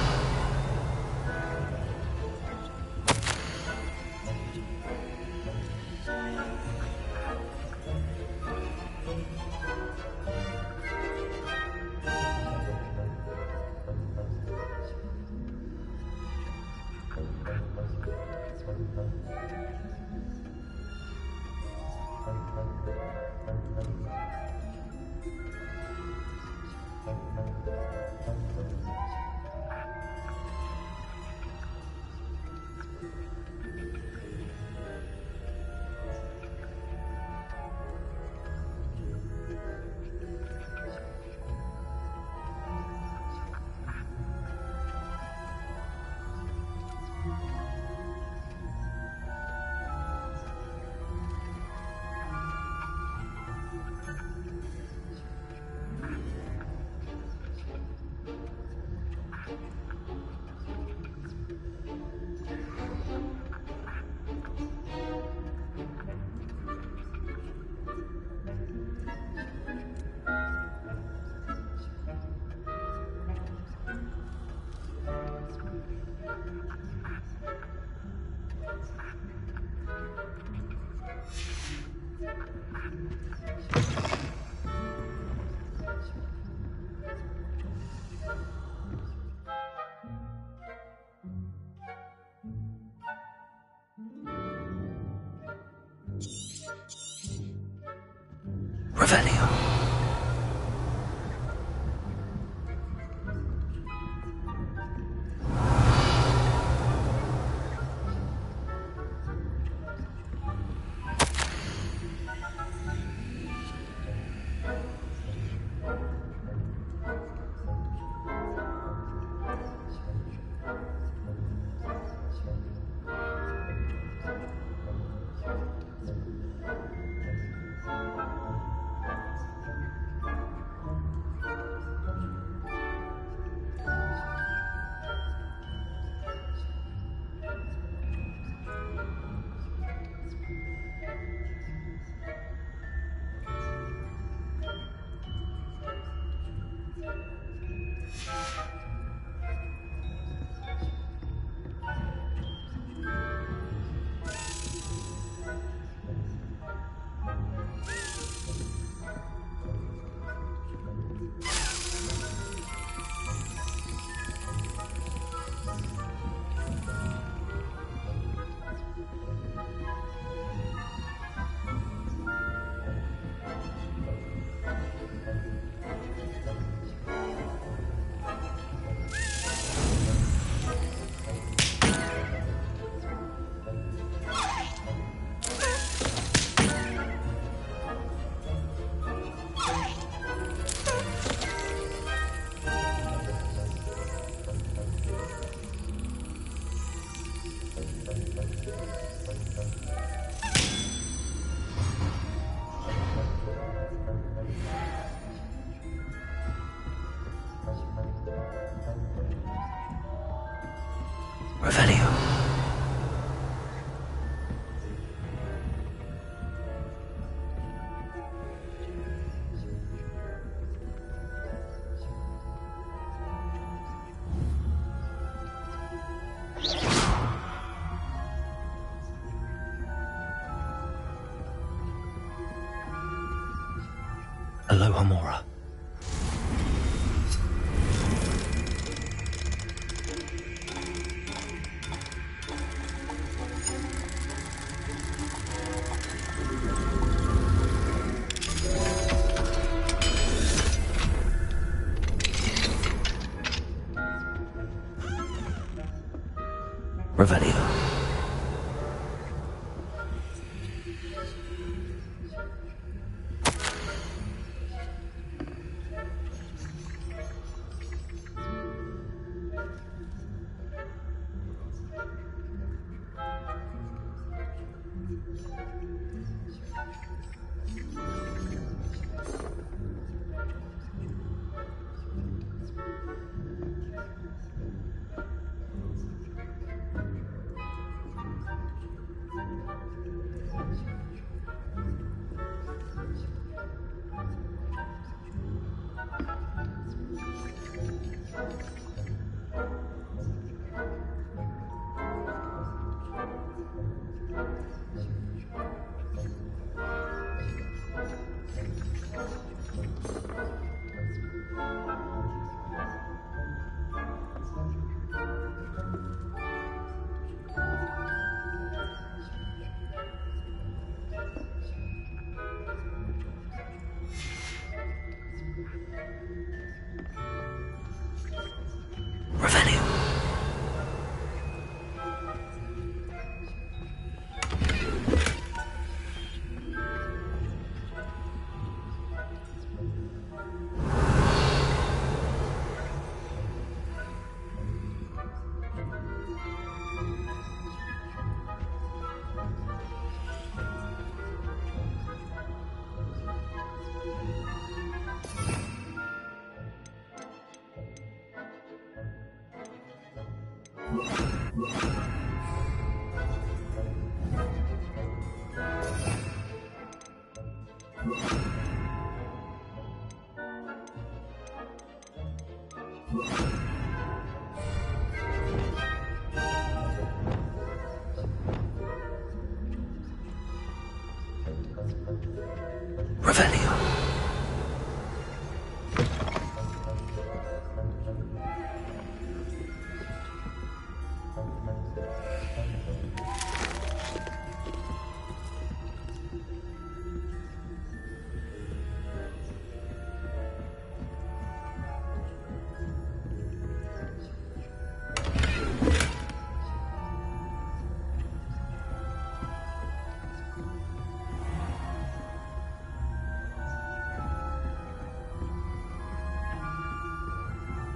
Revelio. Revelio. Alohomora. Revelio. Revelio.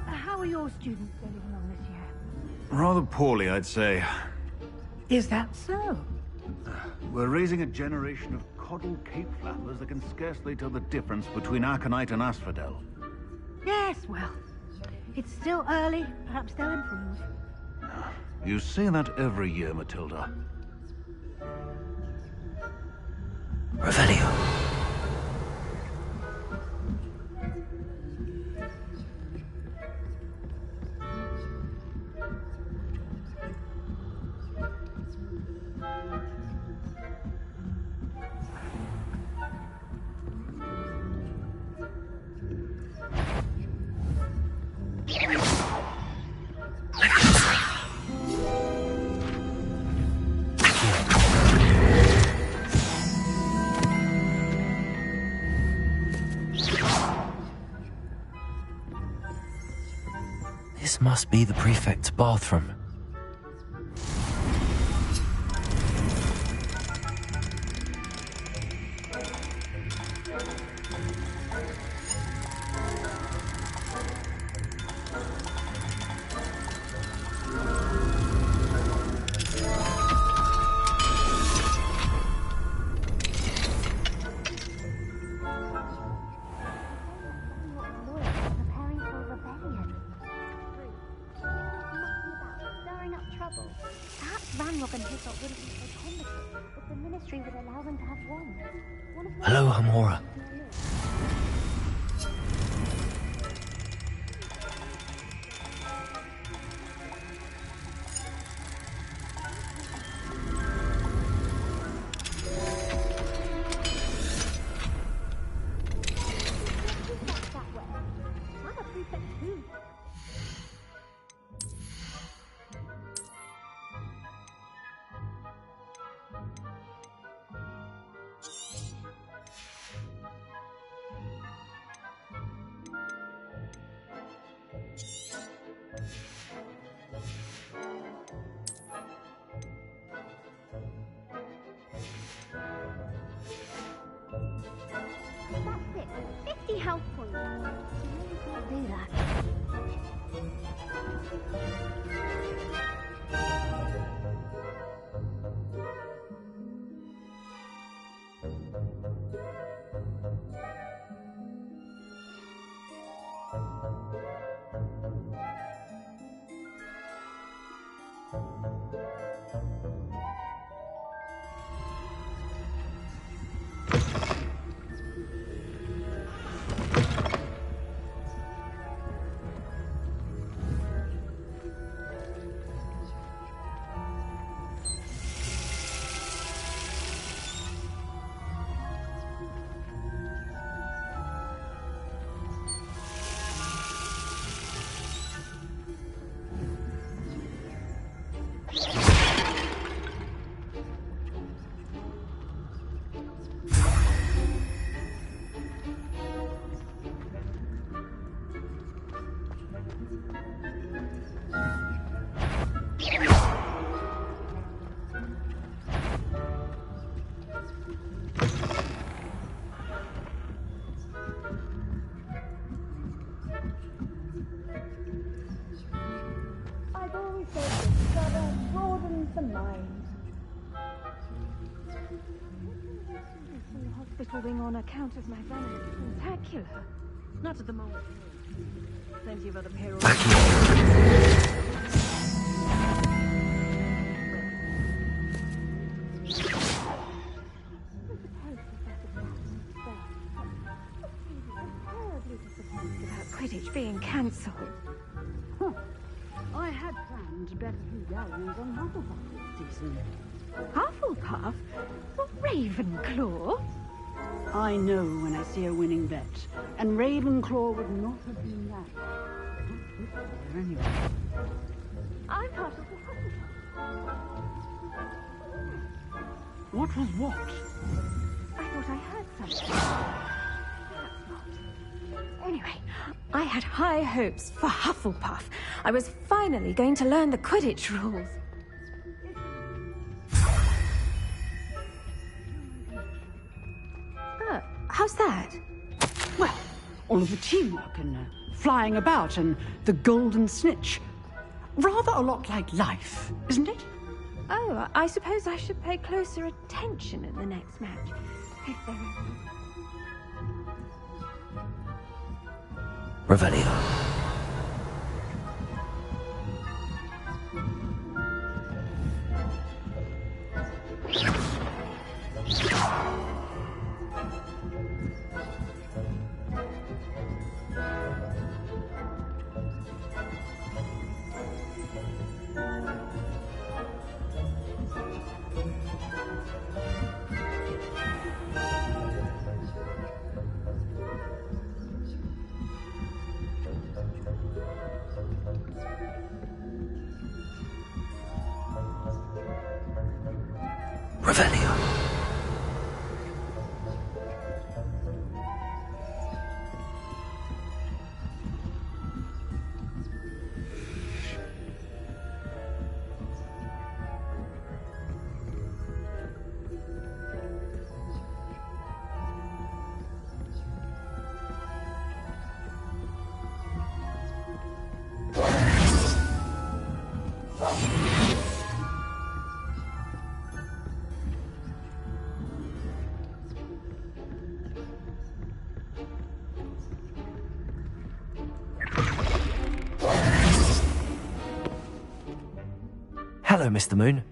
How are your students getting along this year? Rather poorly, I'd say. Is that so? We're raising a generation of coddled cape flappers that can scarcely tell the difference between Aconite and Asphodel. Yes, well, it's still early. Perhaps they'll improve. You say that every year, Matilda. Revelio. This must be the prefect's bathroom. Preparing for a rebellion. Stirring up trouble. Perhaps Ranrock and Hyssop wouldn't be so combative if the Ministry would allow them to have wands. Hello, Hamora. I'm a prefect too. That's it. 50 health points. I'll do that. I've always said this gotta broaden the mind. From the hospital wing on account of my venom. Spectacular. Not at the moment. Plenty of other perils. Quidditch being cancelled. Huh. I had planned to bet a few galleons on Hufflepuff this season. Hufflepuff? Ravenclaw? I know when I see a winning bet, and Ravenclaw would not have been that. There anyway. I'm part of the Hufflepuff. What was what? I thought I heard something. Perhaps not. Anyway, I had high hopes for Hufflepuff. I was finally going to learn the Quidditch rules. How's that? Well, all of the teamwork and flying about and the golden snitch. Rather a lot like life, isn't it? Oh, I suppose I should pay closer attention in the next match. If there is. Revelio. Revelio. Hello, Mr. Moon.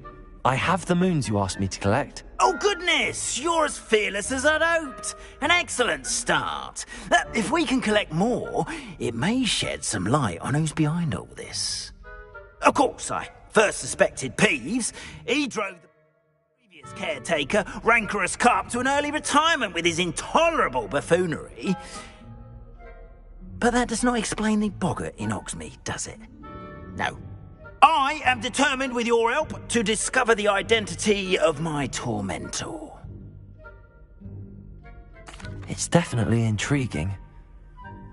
I have the moons you asked me to collect. Oh, goodness! You're as fearless as I'd hoped. An excellent start. If we can collect more, it may shed some light on who's behind all this. Of course, I first suspected Peeves. He drove the previous caretaker, Rancorous Carp, to an early retirement with his intolerable buffoonery. But that does not explain the boggart in Hogsmeade, does it? No. I am determined, with your help, to discover the identity of my tormentor. It's definitely intriguing.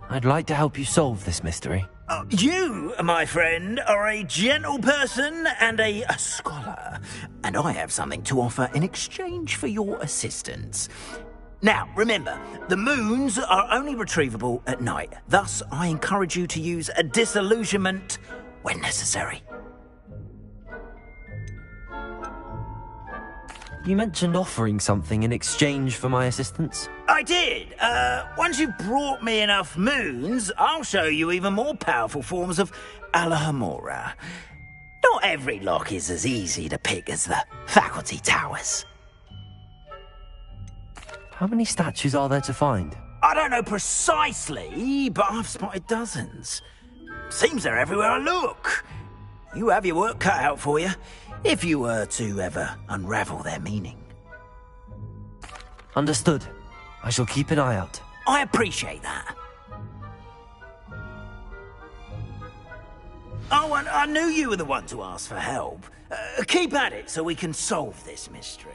I'd like to help you solve this mystery. You, my friend, are a gentle person and a scholar, and I have something to offer in exchange for your assistance. Now, remember, the moons are only retrievable at night. Thus, I encourage you to use a disillusionment when necessary. You mentioned offering something in exchange for my assistance? I did. Once you've brought me enough moons, I'll show you even more powerful forms of Alohomora. Not every lock is as easy to pick as the faculty towers. How many statues are there to find? I don't know precisely, but I've spotted dozens. Seems they're everywhere I look. You have your work cut out for you, if you were to ever unravel their meaning. Understood. I shall keep an eye out. I appreciate that. Oh, and I knew you were the one to ask for help. Keep at it so we can solve this mystery.